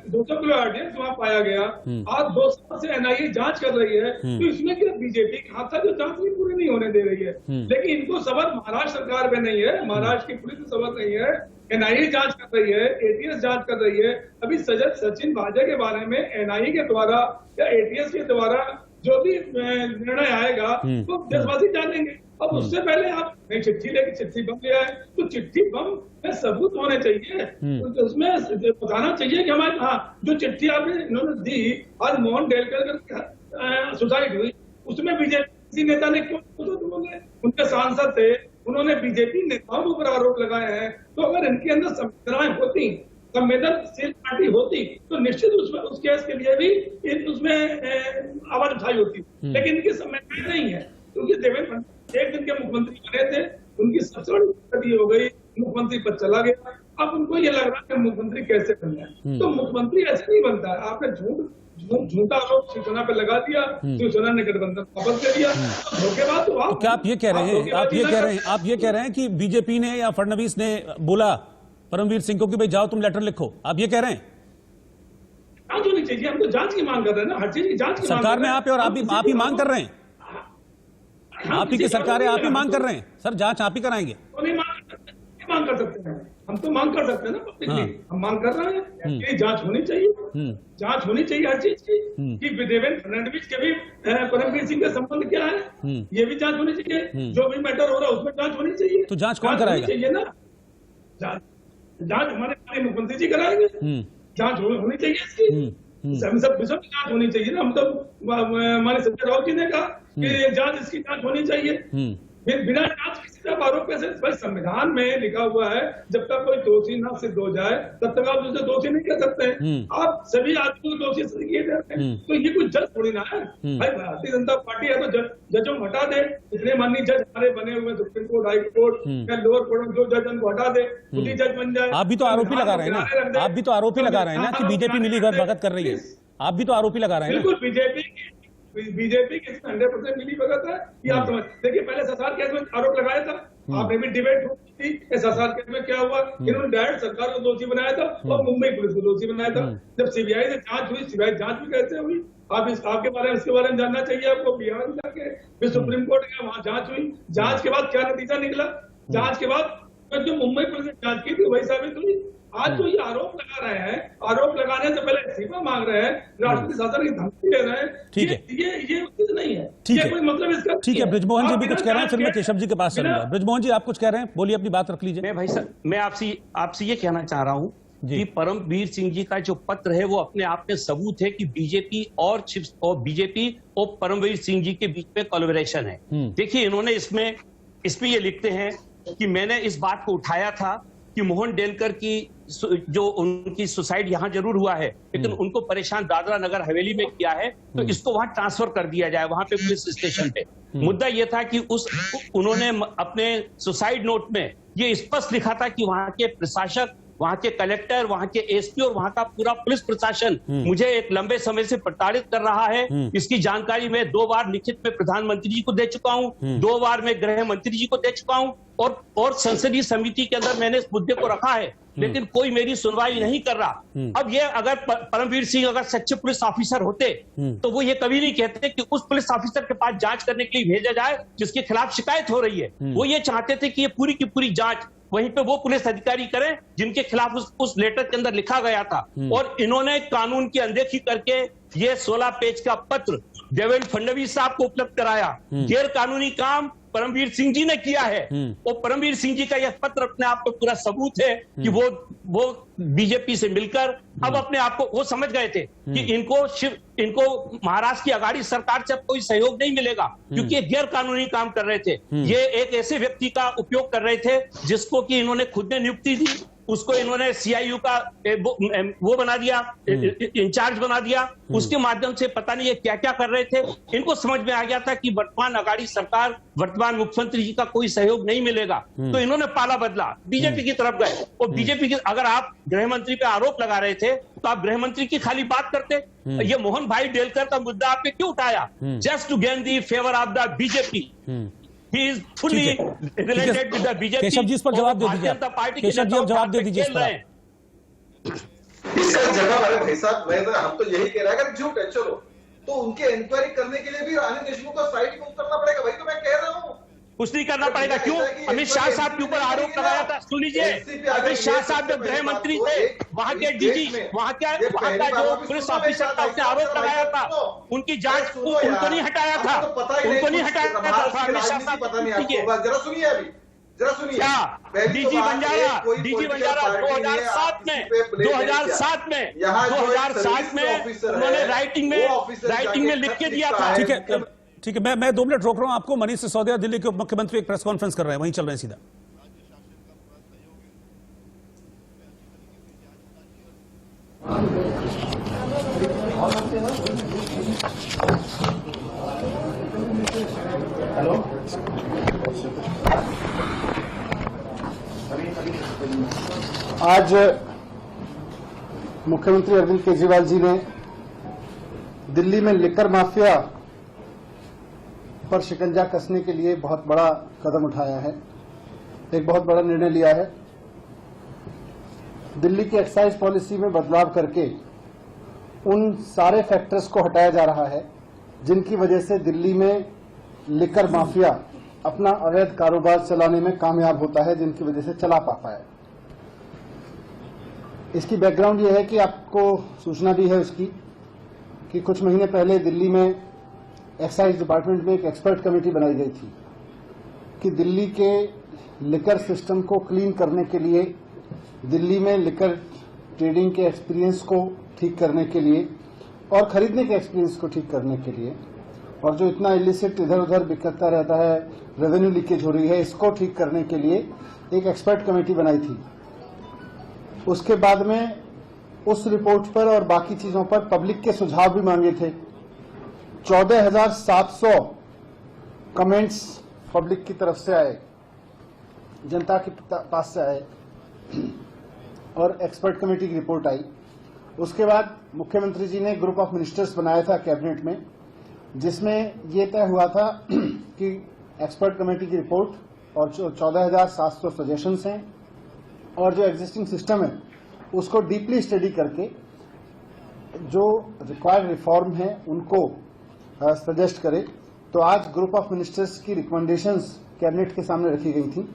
200 किलो आर्डिनेंस वहाँ पाया गया। आज 2 साल से एनआईए जांच कर रही है, तो इसमें क्या बीजेपी का हाथ था जो जांच भी पूरी नहीं होने दे रही है। लेकिन इनको सबक महाराष्ट्र सरकार पे नहीं है, महाराष्ट्र की पुलिस को सबक नहीं है। एनआईए जांच कर रही है, एटीएस जांच कर रही है। अभी सचिन वाजे के बारे में एनआईए के द्वारा या एटीएस के द्वारा जो भी निर्णय आएगा तो देशवासी जानेंगे। अब उससे पहले आप चिट्ठी लेके चिट्ठी बम ले आए, तो चिट्ठी बम में सबूत होने चाहिए, तो उसमें बताना चाहिए कि हमारे जो चिट्ठी आपने इन्होंने दी, आज मोहन डेलकर सुसाइड हुई, उसमें बीजेपी नेता ने क्यों, उनके सांसद थे, उन्होंने बीजेपी नेताओं के ऊपर आरोप लगाए हैं। तो अगर इनके अंदर संवेदनाएं होती, संवेदनशील पार्टी होती, तो निश्चित उस केस के लिए भी उसमें आवाज उठाई होती। लेकिन इनकी संवेदनाएं नहीं है, क्योंकि देवेंद्र एक दिन के मुख्यमंत्री बने थे, उनकी सबसे बड़ी दिक्कत ये हो गई, मुख्यमंत्री पद चला गया। अब उनको ये लग रहा है कि मुख्यमंत्री कैसे बनना है। तो मुख्यमंत्री ऐसे नहीं बनता है। आपने झूठा आरोप शिवसेना पे लगा दिया, शिवसेना ने गठबंधन वापस कर दिया, धोखेबाज। तो क्या आप ये कह रहे हैं कि बीजेपी ने या फडणवीस ने बोला परमवीर सिंह को कि भाई जाओ तुम लेटर लिखो, आप ये कह रहे हैं? जांच होनी चाहिए, हम तो जांच की मांग कर रहे हैं ना, हर चीज की जांच की सरकार में आप है और आप ही मांग कर रहे हैं, आप ही की सरकार है, आप ही मांग कर रहे हैं। सर जांच आप ही कराएंगे? तो नहीं मांग कर सकते हैं, हम तो मांग कर सकते हैं ना पब्लिकली। हम मांग कर रहे हैं कि जांच होनी चाहिए, जांच होनी चाहिए हर चीज की, कि देवेंद्र फडणवीस के भी परमवीर सिंह का संबंध क्या है, ये भी जांच होनी चाहिए। जो भी मैटर हो रहा है उसमें जांच होनी चाहिए। तो जांच कौन कराएगा? चाहिए ना, जांच हमारे मुख्यमंत्री जी कराएंगे। जांच होनी चाहिए इसकी, हम सब जांच होनी चाहिए ना। हम तो हमारे संजय राउत जी ने कहा कि जांच इसकी जांच होनी चाहिए। बिना जांच किसी का आरोप कैसे? भाई संविधान में लिखा हुआ है, जब तक कोई दोषी ना सिद्ध हो जाए तब तक आप उसे दोषी नहीं कह सकते हैं। आप सभी आदमी को दोषी सिद्ध किए जाते हैं, तो ये कुछ जज थोड़ी ना है। भाई भारतीय जनता पार्टी है तो जजों को हटा दे। इतने माननीय जज हमारे बने हुए, सुप्रीम कोर्ट, हाई कोर्ट या लोअर कोर्ट में जो जज उनको हटा दे, खुद ही जज बन जाए। आप भी तो आरोपी लगा रहे हैं ना, आप भी तो आरोपी लगा रहे हैं ना कि बीजेपी मिली भगत कर रही है। आप भी तो आरोपी लगा रहे हैं। बिल्कुल बीजेपी की 100% मिली भगत है, ये आप समझ। देखिए पहले एसएसआर केस में आरोप लगाया था, आपने भी डिबेट थी, एसएसआर केस में क्या हुआ, इन्होंने डायरेक्ट सरकार को दोषी बनाया था और मुंबई पुलिस को दोषी बनाया था। जब सीबीआई से जांच हुई, सीबीआई जांच भी कैसे हुई, आपके बारे में, इसके बारे में जानना चाहिए आपको। बिहार में जाके फिर सुप्रीम कोर्ट गया, वहां जांच हुई, जांच के बाद क्या नतीजा निकला, जांच के बाद जो मुंबई पुलिस ने जांच की थी वही साबित हुई। आज जो ये आरोप लगा रहे हैं, आरोप लगाने से पहले इस्तीफा मांग रहे हैं, राष्ट्रपति शासन की धमकी दे रहे हैं, ठीक है, ये उचित नहीं है। ठीक है, कोई मतलब इसका ठीक है। ब्रिजमोहन जी भी कुछ कह रहे हैं, फिर मैं केशव जी के पास चलूंगा। ब्रिजमोहन जी आप कुछ कह रहे हैं, बोलिए, अपनी बात रख लीजिए। मैं भाई साहब, मैं आपसे ये कहना चाह रहा हूँ कि परमवीर सिंह जी का जो पत्र है वो अपने आप में सबूत है कि बीजेपी और परमवीर सिंह जी के बीच में कोलैबोरेशन है। देखिए इन्होंने इसमें ये लिखते हैं कि मैंने इस बात को उठाया था कि मोहन डेलकर की जो उनकी सुसाइड यहाँ जरूर हुआ है, लेकिन उनको परेशान दादरा नगर हवेली में किया है, तो इसको वहां ट्रांसफर कर दिया जाए, वहां पे पुलिस स्टेशन पे। मुद्दा ये था कि उन्होंने अपने सुसाइड नोट में ये स्पष्ट लिखा था कि वहां के प्रशासक, वहां के कलेक्टर, वहां के एसपी और वहां का पूरा पुलिस प्रशासन मुझे एक लंबे समय से प्रताड़ित कर रहा है। इसकी जानकारी मैं 2 बार लिखित में प्रधानमंत्री जी को दे चुका हूं, 2 बार मैं गृह मंत्री जी को दे चुका हूं और संसदीय समिति के अंदर मैंने इस मुद्दे को रखा है, लेकिन कोई मेरी सुनवाई नहीं कर रहा। अब ये अगर परमवीर सिंह अगर सच्चे पुलिस ऑफिसर होते तो वो ये कभी नहीं कहते कि उस पुलिस ऑफिसर के पास जांच करने के लिए भेजा जाए जिसके खिलाफ शिकायत हो रही है। वो ये चाहते थे कि ये पूरी की पूरी जांच वहीं पे वो पुलिस अधिकारी करें जिनके खिलाफ उस लेटर के अंदर लिखा गया था। और इन्होंने कानून की अनदेखी करके ये 16 पेज का पत्र देवेंद्र फडणवीस साहब को उपलब्ध कराया। गैर कानूनी काम परमवीर सिंह जी ने किया है। और परमवीर सिंह जी का यह पत्र अपने आप में पूरा सबूत है कि वो बीजेपी से मिलकर अब अपने आप को वो समझ गए थे कि इनको महाराष्ट्र की आघाड़ी सरकार से कोई सहयोग नहीं मिलेगा, क्योंकि ये गैर कानूनी काम कर रहे थे। ये एक ऐसे व्यक्ति का उपयोग कर रहे थे जिसको कि इन्होंने खुद ने नियुक्ति दी, उसको इन्होंने सीआईयू का वो बना दिया, इंचार्ज बना दिया। उसके माध्यम से पता नहीं ये क्या क्या कर रहे थे। इनको समझ में आ गया था कि वर्तमान आघाड़ी सरकार, वर्तमान मुख्यमंत्री जी का कोई सहयोग नहीं मिलेगा, तो इन्होंने पाला बदला, बीजेपी की तरफ गए। और बीजेपी की, अगर आप गृह मंत्री पे आरोप लगा रहे थे तो आप गृह मंत्री की खाली बात करते। ये मोहन भाई डेलकर का मुद्दा आपने क्यों उठाया? Just to gain the favour of the BJP. He is fully related with the BJP। Keshav ji इस पर जवाब दे दीजिए। केशव जी अब जवाब दे दीजिए इस पर। इसका जवाब, अरे भाई साहब, हम तो यही कह रहे हैं, अगर झूठ है चलो तो उनके इंक्वायरी करने के लिए भी रानी देशमुख को साइड में उतरना पड़ेगा। भाई तो मैं कह रहा हूँ कुछ नहीं करना पड़ेगा। क्यों? अमित शाह साहब के ऊपर आरोप लगाया था। सुन लीजिए, अमित शाह साहब जब गृह मंत्री थे, वहां के डीजी, वहां का जो पुलिस ऑफिसर था, उसने आरोप लगाया था, उनकी जांच उनको नहीं हटाया था, उनको नहीं हटाया था अमित शाह साहब। जरा सुनिए, अभी जरा सुनिए। क्या डीजी बंजारा 2007 में उन्होंने राइटिंग में लिख के दिया था। ठीक है, मैं 2 मिनट रोक रहा हूं आपको। मनीष सिसोदिया दिल्ली के उप मुख्यमंत्री एक प्रेस कॉन्फ्रेंस कर रहे हैं, वहीं चल रहे हैं सीधा। हेलो, आज मुख्यमंत्री अरविंद केजरीवाल जी ने दिल्ली में लिकर माफिया पर शिकंजा कसने के लिए बहुत बड़ा कदम उठाया है, एक बहुत बड़ा निर्णय लिया है। दिल्ली की एक्साइज पॉलिसी में बदलाव करके उन सारे फैक्टर्स को हटाया जा रहा है जिनकी वजह से दिल्ली में लिकर माफिया अपना अवैध कारोबार चलाने में कामयाब होता है, जिनकी वजह से चला पाता है। इसकी बैकग्राउंड यह है कि आपको सूचना भी है उसकी कि कुछ महीने पहले दिल्ली में एक्साइज डिपार्टमेंट में एक एक्सपर्ट कमेटी बनाई गई थी कि दिल्ली के लिकर सिस्टम को क्लीन करने के लिए, दिल्ली में लिकर ट्रेडिंग के एक्सपीरियंस को ठीक करने के लिए और खरीदने के एक्सपीरियंस को ठीक करने के लिए, और जो इतना इलिसिट इधर उधर बिकता रहता है, रेवेन्यू लीकेज हो रही है, इसको ठीक करने के लिए एक एक्सपर्ट कमेटी बनाई थी। उसके बाद में उस रिपोर्ट पर और बाकी चीजों पर पब्लिक के सुझाव भी मांगे थे। 14,700 कमेंट्स पब्लिक की तरफ से आए, जनता के पास से आए और एक्सपर्ट कमेटी की रिपोर्ट आई। उसके बाद मुख्यमंत्री जी ने ग्रुप ऑफ मिनिस्टर्स बनाया था कैबिनेट में, जिसमें ये तय हुआ था कि एक्सपर्ट कमेटी की रिपोर्ट और 14,700 सजेशंस हैं और जो एग्जिस्टिंग सिस्टम है उसको डीपली स्टडी करके जो रिक्वायर्ड रिफॉर्म है उनको सजेस्ट करे। तो आज ग्रुप ऑफ मिनिस्टर्स की रिकमेंडेशंस कैबिनेट के सामने रखी गई थी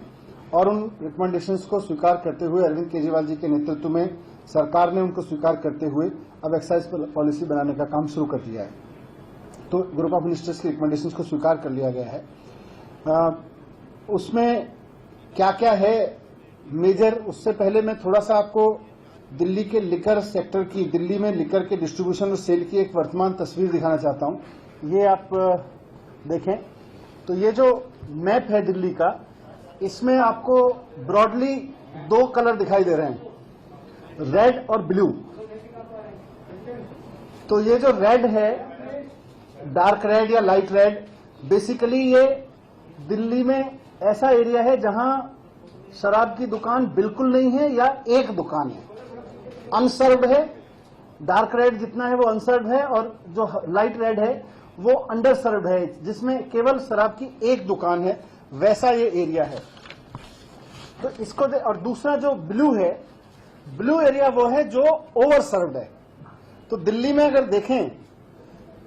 और उन रिकमेंडेशंस को स्वीकार करते हुए अरविंद केजरीवाल जी के नेतृत्व में सरकार ने उनको स्वीकार करते हुए अब एक्साइज पॉलिसी बनाने का काम शुरू कर दिया है। तो ग्रुप ऑफ मिनिस्टर्स की रिकमेंडेशंस को स्वीकार कर लिया गया है। उसमें क्या क्या है मेजर, उससे पहले मैं थोड़ा सा आपको दिल्ली के लिकर सेक्टर की, दिल्ली में लिकर के डिस्ट्रीब्यूशन और सेल की एक वर्तमान तस्वीर दिखाना चाहता हूं। ये आप देखें तो ये जो मैप है दिल्ली का, इसमें आपको ब्रॉडली 2 कलर दिखाई दे रहे हैं, रेड और ब्लू। तो ये जो रेड है, डार्क रेड या लाइट रेड, बेसिकली ये दिल्ली में ऐसा एरिया है जहां शराब की दुकान बिल्कुल नहीं है या एक दुकान है, अनसर्व्ड है। डार्क रेड जितना है वो अनसर्व्ड है और जो लाइट रेड है वो अंडर सर्व्ड है, जिसमें केवल शराब की एक दुकान है, वैसा ये एरिया है। तो इसको और दूसरा जो ब्लू है, ब्लू एरिया वो है जो ओवर सर्व्ड है। तो दिल्ली में अगर देखें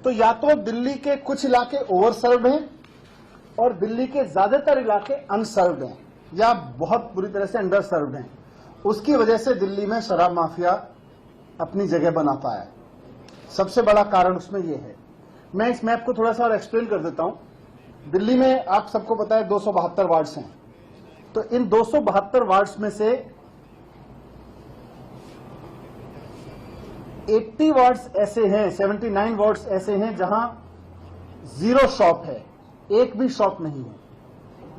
तो या तो दिल्ली के कुछ इलाके ओवर सर्व्ड हैं और दिल्ली के ज्यादातर इलाके अनसर्व्ड हैं। या बहुत बुरी तरह से अंडर सर्व्ड हैं। उसकी वजह से दिल्ली में शराब माफिया अपनी जगह बना पाया है। सबसे बड़ा कारण उसमें यह है। मैं इस मैप को थोड़ा सा और एक्सप्लेन कर देता हूं। दिल्ली में आप सबको पता है 272 वार्ड्स हैं, तो इन 272 वार्ड्स में से 80 वार्ड्स ऐसे हैं, 79 वार्ड्स ऐसे हैं जहां जीरो शॉप है, एक भी शॉप नहीं है।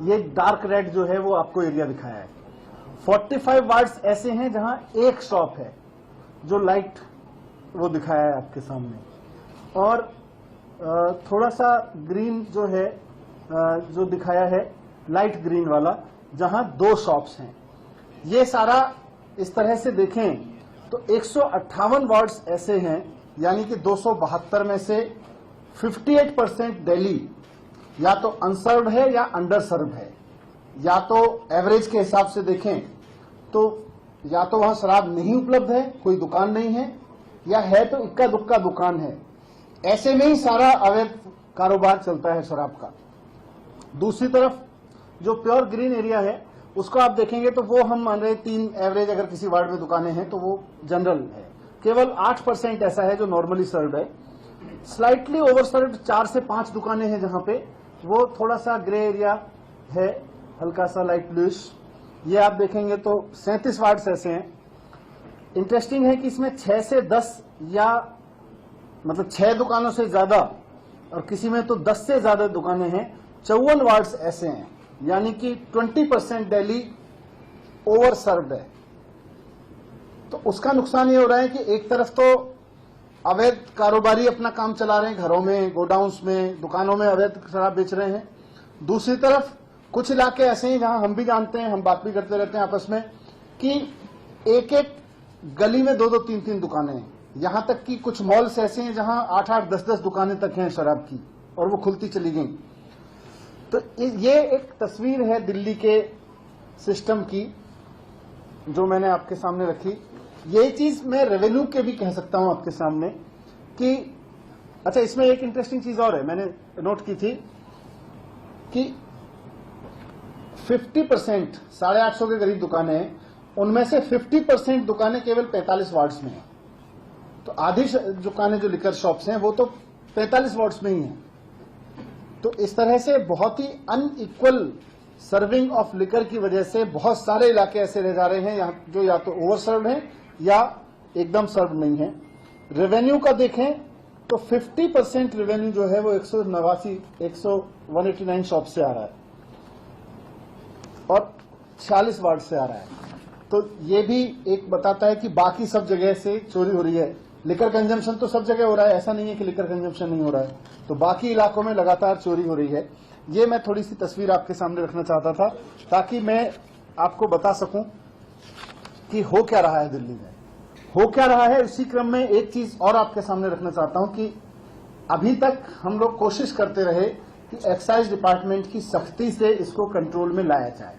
ये डार्क रेड जो है वो आपको एरिया दिखाया है। 45 वार्ड्स ऐसे हैं जहां एक शॉप है, जो लाइट वो दिखाया है आपके सामने। और थोड़ा सा ग्रीन जो है जो दिखाया है लाइट ग्रीन वाला, जहां 2 शॉप्स हैं। ये सारा इस तरह से देखें तो 158 वार्ड्स ऐसे हैं, यानी कि 272 में से 58% दिल्ली या तो अनसर्व्ड है या अंडर सर्व्ड है। या तो एवरेज के हिसाब से देखें तो या तो वहां शराब नहीं उपलब्ध है, कोई दुकान नहीं है, या है तो इक्का दुक्का दुकान है। ऐसे में ही सारा अवैध कारोबार चलता है शराब का। दूसरी तरफ जो प्योर ग्रीन एरिया है उसको आप देखेंगे तो वो हम मान रहे 3 एवरेज अगर किसी वार्ड में दुकानें हैं तो वो जनरल है। केवल 8% ऐसा है जो नॉर्मली सर्व्ड है। स्लाइटली ओवर सर्व्ड 4 से 5 दुकानें हैं जहां पे वो थोड़ा सा ग्रे एरिया है, हल्का सा लाइट ब्लूइश। ये आप देखेंगे तो 37 वार्ड्स ऐसे हैं। इंटरेस्टिंग है कि इसमें 6 से 10 या मतलब 6 दुकानों से ज्यादा और किसी में तो 10 से ज्यादा दुकानें हैं। 54 वार्ड्स ऐसे हैं, यानी कि 20% दिल्ली ओवर सर्व्ड है। तो उसका नुकसान ये हो रहा है कि एक तरफ तो अवैध कारोबारी अपना काम चला रहे हैं, घरों में, गोडाउन्स में, दुकानों में अवैध शराब बेच रहे हैं। दूसरी तरफ कुछ इलाके ऐसे हैं जहां हम भी जानते हैं, हम बात भी करते रहते हैं आपस में, कि एक एक गली में 2-2, 3-3 दुकानें हैं। यहां तक कि कुछ मॉल्स ऐसे हैं जहां 8-8, 10-10 दुकानें तक हैं शराब की, और वो खुलती चली गई। तो ये एक तस्वीर है दिल्ली के सिस्टम की जो मैंने आपके सामने रखी। ये चीज मैं रेवेन्यू के भी कह सकता हूं आपके सामने कि अच्छा, इसमें एक इंटरेस्टिंग चीज और है, मैंने नोट की थी कि 50% 850 के करीब दुकानें हैं, उनमें से 50% दुकानें केवल 45 वार्ड्स में हैं। तो आधी दुकानें जो लिकर शॉप्स हैं वो तो 45 वार्ड्स में ही हैं। तो इस तरह से बहुत ही अनइक्वल सर्विंग ऑफ लिकर की वजह से बहुत सारे इलाके ऐसे रह जा रहे हैं जो या तो ओवर सर्व्ड हैं या एकदम सर्व नहीं है। रेवेन्यू का देखें तो 50% रेवेन्यू जो है वो 189 शॉप से आ रहा है और 46 वार्ड से आ रहा है। तो ये भी एक बताता है कि बाकी सब जगह से चोरी हो रही है। लिकर कंजम्पशन तो सब जगह हो रहा है, ऐसा नहीं है कि लिकर कंजम्पशन नहीं हो रहा है। तो बाकी इलाकों में लगातार चोरी हो रही है। ये मैं थोड़ी सी तस्वीर आपके सामने रखना चाहता था ताकि मैं आपको बता सकूं कि हो क्या रहा है दिल्ली में, हो क्या रहा है। इसी क्रम में एक चीज और आपके सामने रखना चाहता हूं कि अभी तक हम लोग कोशिश करते रहे कि एक्साइज डिपार्टमेंट की सख्ती से इसको कंट्रोल में लाया जाए।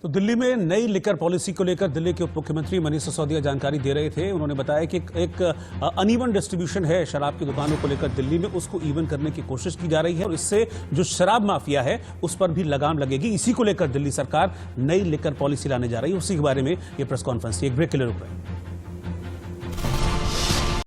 तो दिल्ली में नई लिकर पॉलिसी को लेकर दिल्ली के उप मुख्यमंत्री मनीष सिसोदिया जानकारी दे रहे थे। उन्होंने बताया कि एक अनइवन डिस्ट्रीब्यूशन है शराब की दुकानों को लेकर दिल्ली में, उसको इवन करने की कोशिश की जा रही है और इससे जो शराब माफिया है उस पर भी लगाम लगेगी। इसी को लेकर दिल्ली सरकार नई लिकर पॉलिसी लाने जा रही है। उसी के बारे में ये प्रेस कॉन्फ्रेंस थी। एक ब्रेक के लिए रुक रहे हैं।